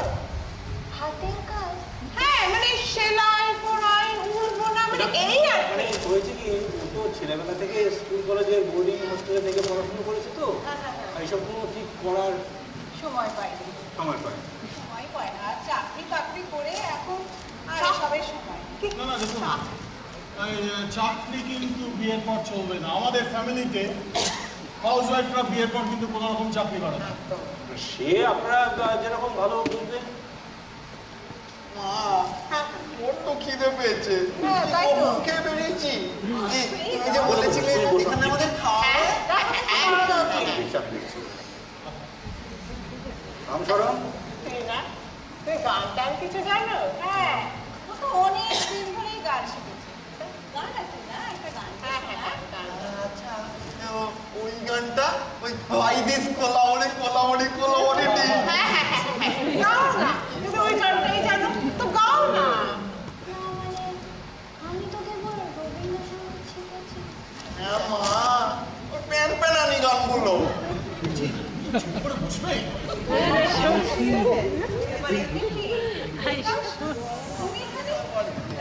হাতের কাজ? হ্যাঁ মানে সেলাই পড়াই উল বোনা মানে এই আর মানে কি। হয়েছে কি, ও তো ছেলেবেলা থেকে স্কুল কলেজে বোর্ডিং হোস্টেলে থেকে পড়াশোনা করেছে তো, এইসব কোনো ঠিক করার সময় পাইনি, সময় পায়। সময় পায় না। আর চাকরি বাকরি করে এখন আর সবের সময়। না না দেখুন, এই চাকরি কিন্তু বিয়ের পর চলবে না। আমাদের ফ্যামিলিতে হাউস ওয়াইফরা বিয়ের পর কিন্তু কোনো রকম চাকরি করে না। সে আপনারা যেরকম ভালো বুঝবেন। মা ওর তো খিদে পেয়েছে, হ্যাঁ, তাই তো। মুখে বেরিয়েছি। তুমি যে বলেছিলে এখানে আমাদের খাওয়া হবে। রামশরণ, ট্রিনা, তুমি গান টান কিছু জানো? হ্যাঁ, ও তো অনেক দিন ধরেই গান শিখেছে। গান আছে না, একটা গান। হ্যাঁ হ্যাঁ হ্যাঁ, গান। আচ্ছা ওই গানটা ওই ভাই দিস কোলামনি কোলামনি কোলামনি হ্যাঁ হ্যাঁ হ্যাঁ হ্যাঁ, গাও না, তুমি ওই গানটাই জানো তো, গাও না। না মানে আমি তো কেবল রবীন্দ্রসঙ্গীত শিখেছি। হ্যাঁ মা ওই প্যান প্যানানি গানগুলো চুপ করে বসবে?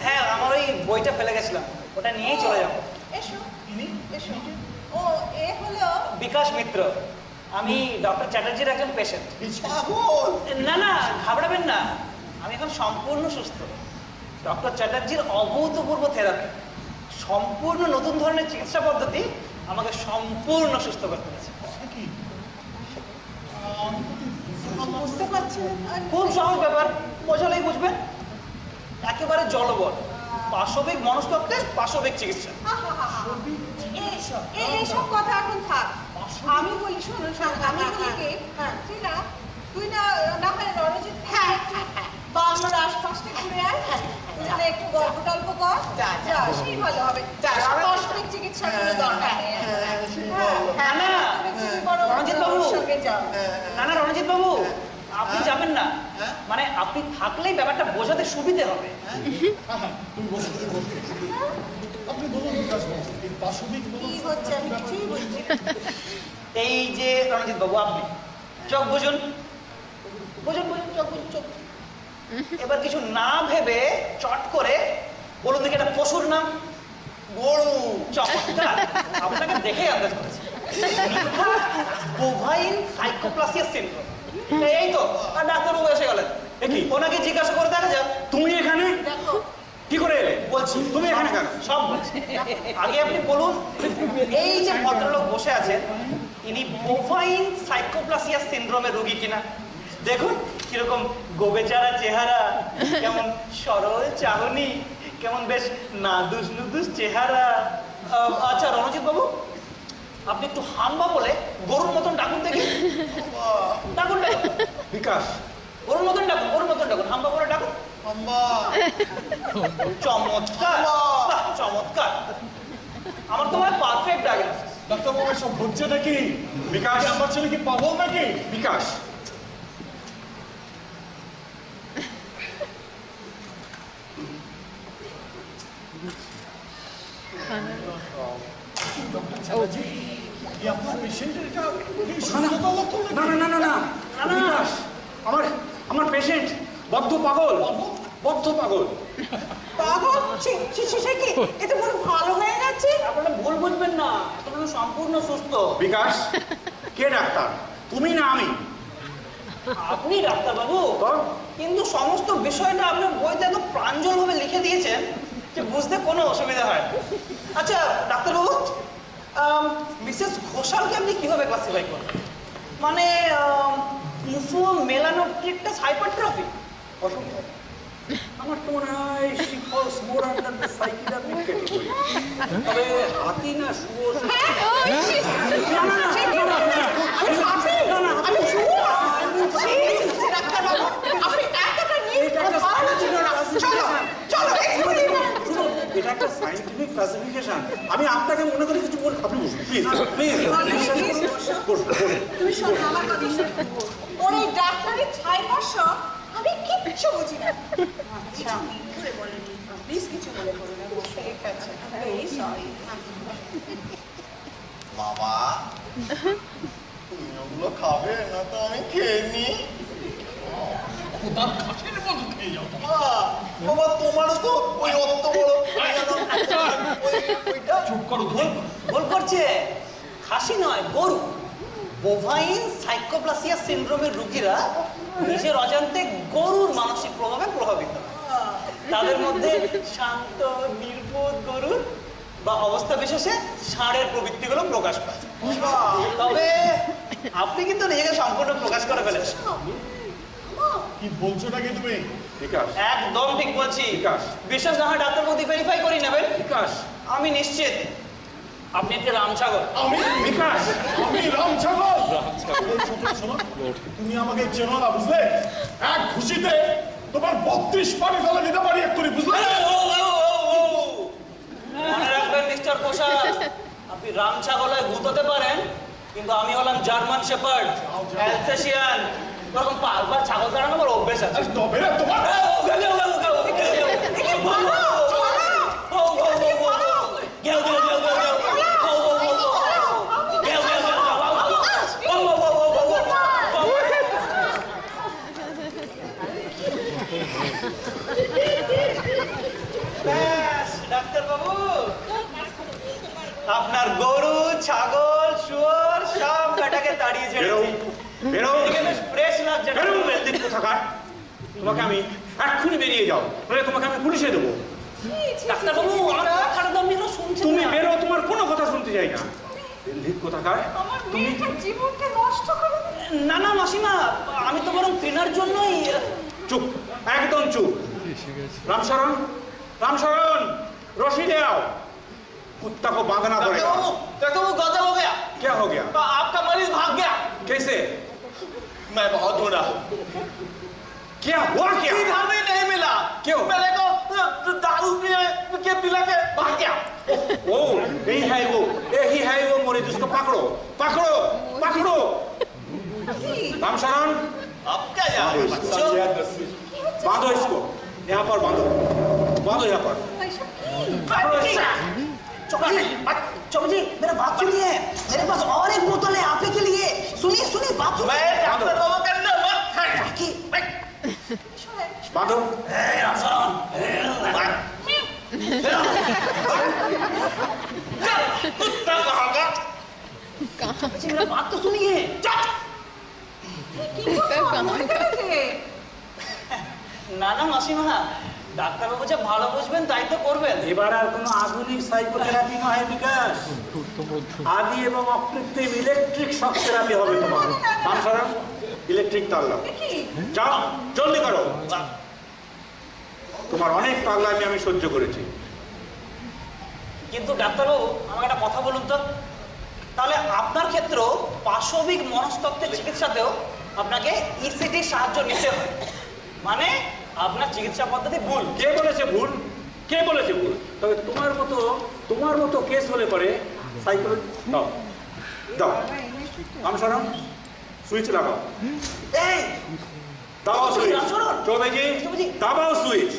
হ্যাঁ, আমার ওই বইটা ফেলে গেছিলাম, ওটা নিয়েই চলে যাবো। এসো, এসো। ও, এ হলো বিকাশ মিত্র, আমি ডক্টর চ্যাটার্জির একজন পেশেন্ট। পাগল না না, ঘাবড়াবেন না, আমি এখন সম্পূর্ণ সুস্থ। ডক্টর চ্যাটার্জির অভূতপূর্ব থেরাপি, সম্পূর্ণ নতুন ধরনের চিকিৎসা পদ্ধতি আমাকে সম্পূর্ণ সুস্থ করে তুলেছে। সে কি? আমি তো ঠিক বুঝতে পারলাম না। বুঝতে পারছি না। খুব সহজ ব্যাপার, বোঝালেই বুঝবেন। একেবারে জলবল, পাশবিক মনস্তত্ত্বের পাশবিক চিকিৎসা। এইসব কথা এখন থাক। আমি বলি, শোনো, আমি বলি কি, তুই না হয় রণজিৎ, বাংলার আশপাশটা ঘুরে আয়, ওখানে একটু গল্প টল্প কর, যা, যা, সেই ভালো হবে। পাশবিক চিকিৎসার কোনো দরকার নেই। না না তুমি বরং রণজিৎ বাবু, ওর সঙ্গে যাও। না না রণজিৎ বাবু, আপনি যাবেন না, মানে আপনি থাকলেই ব্যাপারটা বোঝাতে সুবিধে হবে। হ্যাঁ, তুমি বসো, তুমি বসো। আপনি বলুন বিকাশ বাবু, এই পাশবিক বলুন। কি হচ্ছে আমি কিছুই বুঝছি না। এই যে রণজিৎ বাবু, আপনি চোখ বুঝুন, বুঝুন বুঝুন, চোখ বুঝুন, চোখ। এবার কিছু না ভেবে চট করে বলুন দেখি একটা পশুর নাম। গরু চমৎকার, আপনাকে দেখে আন্দাজ করেছি। Bovine psychoplasia syndrome. এই তো, আর ডাক্তারবাবু এসে গেলেন। কি? ওনাকে জিজ্ঞাসা করে দেখা যাক। তুমি এখানে দেখো, কি করে এলে? বলছি, তুমি এখানে কেন? সব বলছি। আগে আপনি বলুন, এই যে ভদ্রলোক বসে আছেন, ইনি বোভাইন সাইকোপ্লাসিয়া সিনড্রোমের রোগী কিনা দেখুন। কিরকম গোবেচারা চেহারা, কেমন সরল চাহনি, কেমন বেশ নাদুস নুদুস চেহারা। আচ্ছা রণজিৎ বাবু, আপনি একটু হাম্বা বলে গরুর মতন ডাকুন দেখি। ডাকুন ডাকুন, বিকাশ গরুর মতন ডাকুন, গরুর মতন ডাকুন, হাম্বা বলে ডাকুন। আম্মা চমৎকার, বাহ, চমৎকার। আমার তো মানে পারফেক্ট ডায়াগনোসিস। ডাক্তারবাবু সব হচ্ছে নাকি? বিকাশ আমার ছেলে কি পাগল নাকি? বিকাশ ডক্টর চ্যাটার্জি, এই আপনার পেশেন্টের এটা এই সুস্থতার লক্ষণ না নাকি? না না না না না বিকাশ, আমার আমার পেশেন্ট বদ্ধ পাগল, বদ্ধ পাগল। পাগল? সে কি? এতে পুরো ভালো হয়ে যাচ্ছে। আপনারা ভুল বুঝবেন না, এখন সম্পূর্ণ সুস্থ। বিকাশ কে ডাক্তার, তুমি না আমি? আপনি ডাক্তার বাবু, তো? কিন্তু সমস্ত বিষয়টা আপনার বইতে এত প্রাঞ্জলভাবে লিখে দিয়েছেন যে বুঝতে কোনো অসুবিধা হয় না। আচ্ছা ডাক্তার বাবু, মিসেস ঘোষালকে আপনি কিভাবে ক্লাসিফাই করবেন? মানে মুফো মেলানোট্রিকটাস হাইপারট্রফি? অসম্ভব। আমার তো মনে হয় she falls more under the psychiatric category। তবে হাতি না শুয়োর এটা একটা সায়েন্টিফিক ক্লাসিফিকেশন। আমি আপনাকে মনে করি কিছু বল, আপনি বসুন প্লিজ প্লিজ। তুমি শোনো আমার কথা শোনো। ওর এই ডাক্তারের ছাই বর্ষ আমি কিচ্ছু বুঝি না। আচ্ছা, প্লিজ কিছু মনে করো না। ঠিক আছে, এই সরি। বাবা তুমি ওগুলো খাবে না তো আমি খেয়ে নি। খোদার খাসির মতো খেয়ে যাও। বাবা তোমারও তো ওই অত বড় ওইটা চুপ করো, ভুল করছে, খাসি নয় গরু। বোভাইন সাইকোপ্লাসিয়া সিনড্রোমের রোগীরা নিজের অজান্তে গরুর মানসিক প্রভাবে প্রভাবিত হয়। তাদের মধ্যে শান্ত নির্বোধ গরুর বা অবস্থা বিশেষে ষাঁড়ের প্রবৃত্তিগুলো প্রকাশ পায়। তবে আপনি কিন্তু নিজেকে সম্পূর্ণ প্রকাশ করে ফেলেছেন। কি বলছোটা কি তুমি? বিকাশ একদম ঠিক বলছি। বিকাশ। বিশ্বাস না হয় ডাক্তার বৌদি ভেরিফাই করে নেবেন। বিকাশ আমি নিশ্চিত আপনি একটি রামছাগল। আমি বিকাশ আমি রামছাগল? এই ছোট শোনো, তুমি আমাকে চেনো না বুঝলে? এক খুশিতে তোমার 32 পানি ফেলে দিতে পারি এক্ষুনি, বুঝলে? মনে রাখবেন মিস্টার প্রসাদ, আপনি রাম ছাগলায় ভূত হতে পারেন, কিন্তু আমি হলাম জার্মান শেপার্ড, অ্যালসেশিয়ান। এরকম পালবার ছাগল তাড়ানো আমার অভ্যেস আছে। তবে রে তোমার ডাক্তারবাবু, আপনার গরু, ছাগল, শুয়োর সব কাটাকে তাড়িয়ে ছেড়েছি। ফ্রেশ লাগছে। কোথাকার, তোমাকে আমি এক্ষুনি বেরিয়ে যাও, নইলে তোমাকে আমি পুলিশে দেবো। ডাক্তারবাবু, আমার কথাটা তো আপনি এখনো শুনছেন তুমি না। বেরো, তোমার কোনো কথা শুনতে চাই না। কোথাকার আমার মেয়েটার জীবনটা নষ্ট করে দিলে। না না মাসিমা, আমি তো বরং ট্রেনার জন্যই। চুপ, একদম চুপ। रामशरण, रामशरण, रोशनी ले आओ। कुत्ता को बांधना पड़ेगा। डॉक्टर वो गजब हो गया। क्या हो गया? तो आपका मरीज भाग गया। कैसे? मैं बहुत ढूंढा। क्या हुआ क्या? इधर भी नहीं मिला। क्यों? मेरे को दारू पिला के भाग गया। ओ, यही है वो मरीज, उसको पकड़ो, पकड़ो, पकड़ो। रामशरण, अब क्या जाओ? बांधो इसको, यहाँ पर बांधो, बांधो यहाँ पर। चौबे जी, मेरा बात सुनिए, मेरे पास और एक बोतल है आप ही के लिए। सुनिए सुनिए, बात सुनिए। मैं डॉक्टर बाबू के अंदर मत खाए। बांधो। रामशरण, कुत्ता कहाँ का? मेरा बात तो सुनिए। না না মাসিমা, ডাক্তারবাবু যে ভালো বুঝবেন তাই তো করবেন। এবার আর কোনো আধুনিক সাইকোথেরাপি নয় বিকাশ, আদি এবং অকৃত্রিম ইলেকট্রিক শক থেরাপি হবে তোমার। রামশরণ, ইলেকট্রিক তার লাও, যাও জলদি করো। তোমার অনেক পাগলামি আমি সহ্য করেছি। কিন্তু ডাক্তারবাবু, আমাকে একটা কথা বলুন তো, তাহলে আপনার ক্ষেত্রেও পাশবিক মনস্তত্ত্বের চিকিৎসাতেও আপনাকে ইসিটির সাহায্য নিতে হয়, মানে আপনার চিকিৎসা পদ্ধতি ভুল। কে বলেছে ভুল? কে বলেছে ভুল? তবে তোমার মতো কেস হলে পরে সাইকোলজি দাও, দাও। রামশরণ, সুইচ লাগাও। এই দাও সুইচ। রামশরণ, চৌবেজি, চৌবেজি, দাবাও সুইচ।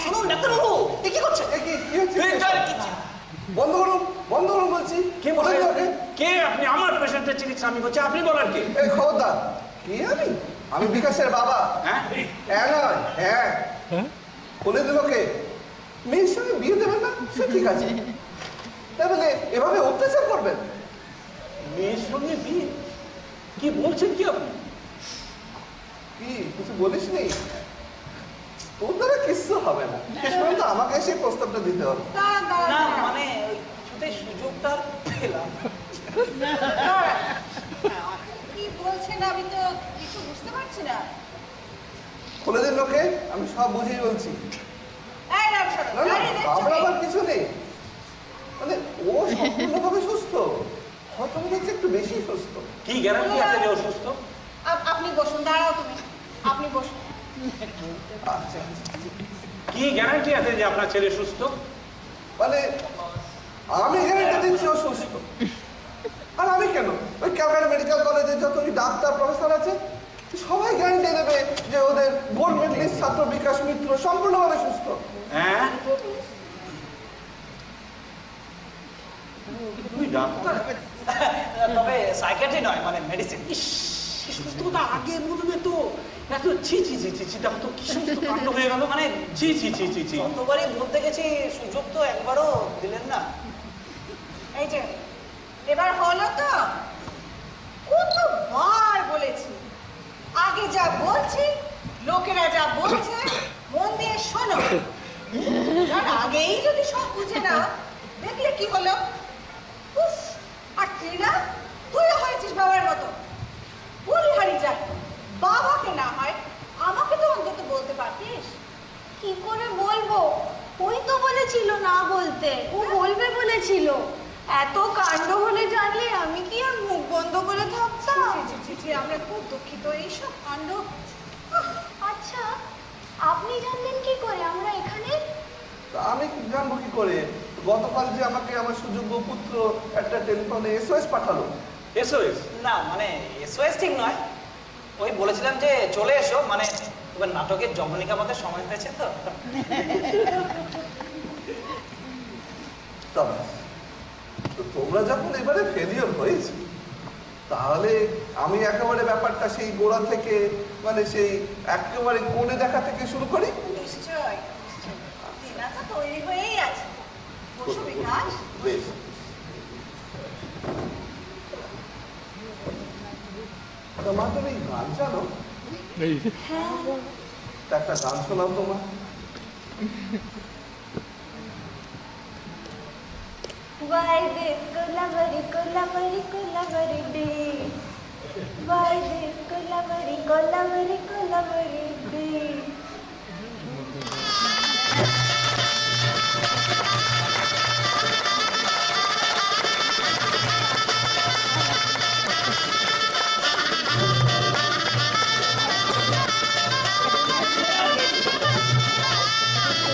শুনুন ডাক্তারবাবু, এ কি করছে? বন্ধ করুন, বন্ধ করুন বলছি। কে বলে? কে আপনি? আমার পেশেন্টের চিকিৎসা আমি করছি, আপনি বলার কে? এই খবরদার, কি আমি বিকাশের বাবা। হ্যাঁ হ্যাঁ নয়, হ্যাঁ বলে দিল কে? মেয়ের সঙ্গে বিয়ে দেবেন না, সে ঠিক আছে, তাহলে এভাবে অত্যাচার করবেন? মেয়ের সঙ্গে বিয়ে? কি বলছেন কি আপনি? কি কিছু বলিস নি? তোর দ্বারা কিচ্ছু হবে না, শেষ পর্যন্ত আমাকে এসে প্রস্তাবটা দিতে হবে। না মানে কিছুতেই সুযোগটা পেলাম। কি বলছেন আমি তো কিছু বুঝতে পারছি না। খুলে দিন লোকে, আমি সব বুঝিয়ে বলছি। এই রামশরণ, না না, দাঁড়িয়ে দেখছো আমরা কি? আবার কিছু নেই, মানে ও সম্পূর্ণভাবে সুস্থ, হয়তো মনে হচ্ছে একটু বেশি সুস্থ। কি গ্যারান্টি আছে যে অসুস্থ? আপনি বসুন, দাঁড়াও তুমি, আপনি বসুন। আচ্ছা, কি গ্যারান্টি আছে যে আপনার ছেলে সুস্থ? মানে আমি গ্যারান্টি দিচ্ছি ও সুস্থ। আর আমি কেন, ওই ক্যালকাটা মেডিকেল কলেজে যত ডাক্তার প্রফেসর আছে সবাই গ্যারান্টি দেবে যে ওদের গোল্ড মেডেলিস্ট ছাত্র বিকাশ মিত্র সম্পূর্ণভাবে সুস্থ। হ্যাঁ, তুই ডাক্তার? তবে সাইকিয়াট্রি নয়, মানে মেডিসিন। সমস্ত কথা আগে বলবে তো। এত ছি ছি ছি ছি ছি, দেখো তো কি সমস্ত কাণ্ড হয়ে গেল। মানে ছি ছি ছি ছি ছি। যতবারই বলতে গেছি, সুযোগ তো একবারও দিলেন না। এই যে এবার হলো তো, কতবার বলেছি, আগে যা বলছি লোকেরা যা বলছে মন দিয়ে শোনো। কারণ আগেই যদি সব বুঝে না দেখলে কি হলো, উফ, আর তুই না, তুইও হয়েছিস বাবার মতো। বলিহারি যা, বাবাকে না হয় আমাকে তো অন্তত বলতে পারতিস। কি করে বলবো? ওই তো বলেছিল না বলতে, ও বলবে বলেছিল। এত কাণ্ড হলে জানলে আমি কি আর মুখ বন্ধ করে থাকতাম? ছি, ছি, ছি, ছি, আমরা খুব দুঃখিত, এইসব কাণ্ড আপনি জানলেন কি করে আমরা এখানে? তা আমি জানবো কি করে? গতকাল যে আমাকে আমার সুযোগ্য পুত্র একটা টেলিফোনে এসওএস পাঠালো। এসওএস? না মানে এসওএস ঠিক নয়, ওই বলেছিলাম যে চলে এসো, মানে এবার নাটকের জবনিকা মতে সময় হয়েছে তো। তবে তো তোমরা যখন এবারে ফেলিওর হয়েছে, তাহলে আমি একেবারে ব্যাপারটা সেই গোড়া থেকে, মানে সেই একেবারে কোণে দেখা থেকে শুরু করি। নিশ্চয় দিনা তো তৈরি হয়েই আছে। বসো বিকাশ। বেশ। তোমার তুমি গান জানো? তা একটা গান শোনাও তোমার। Why this Kolaveri Kolaveri Kolaveri day? Why this Kolaveri Kolaveri Kolaveri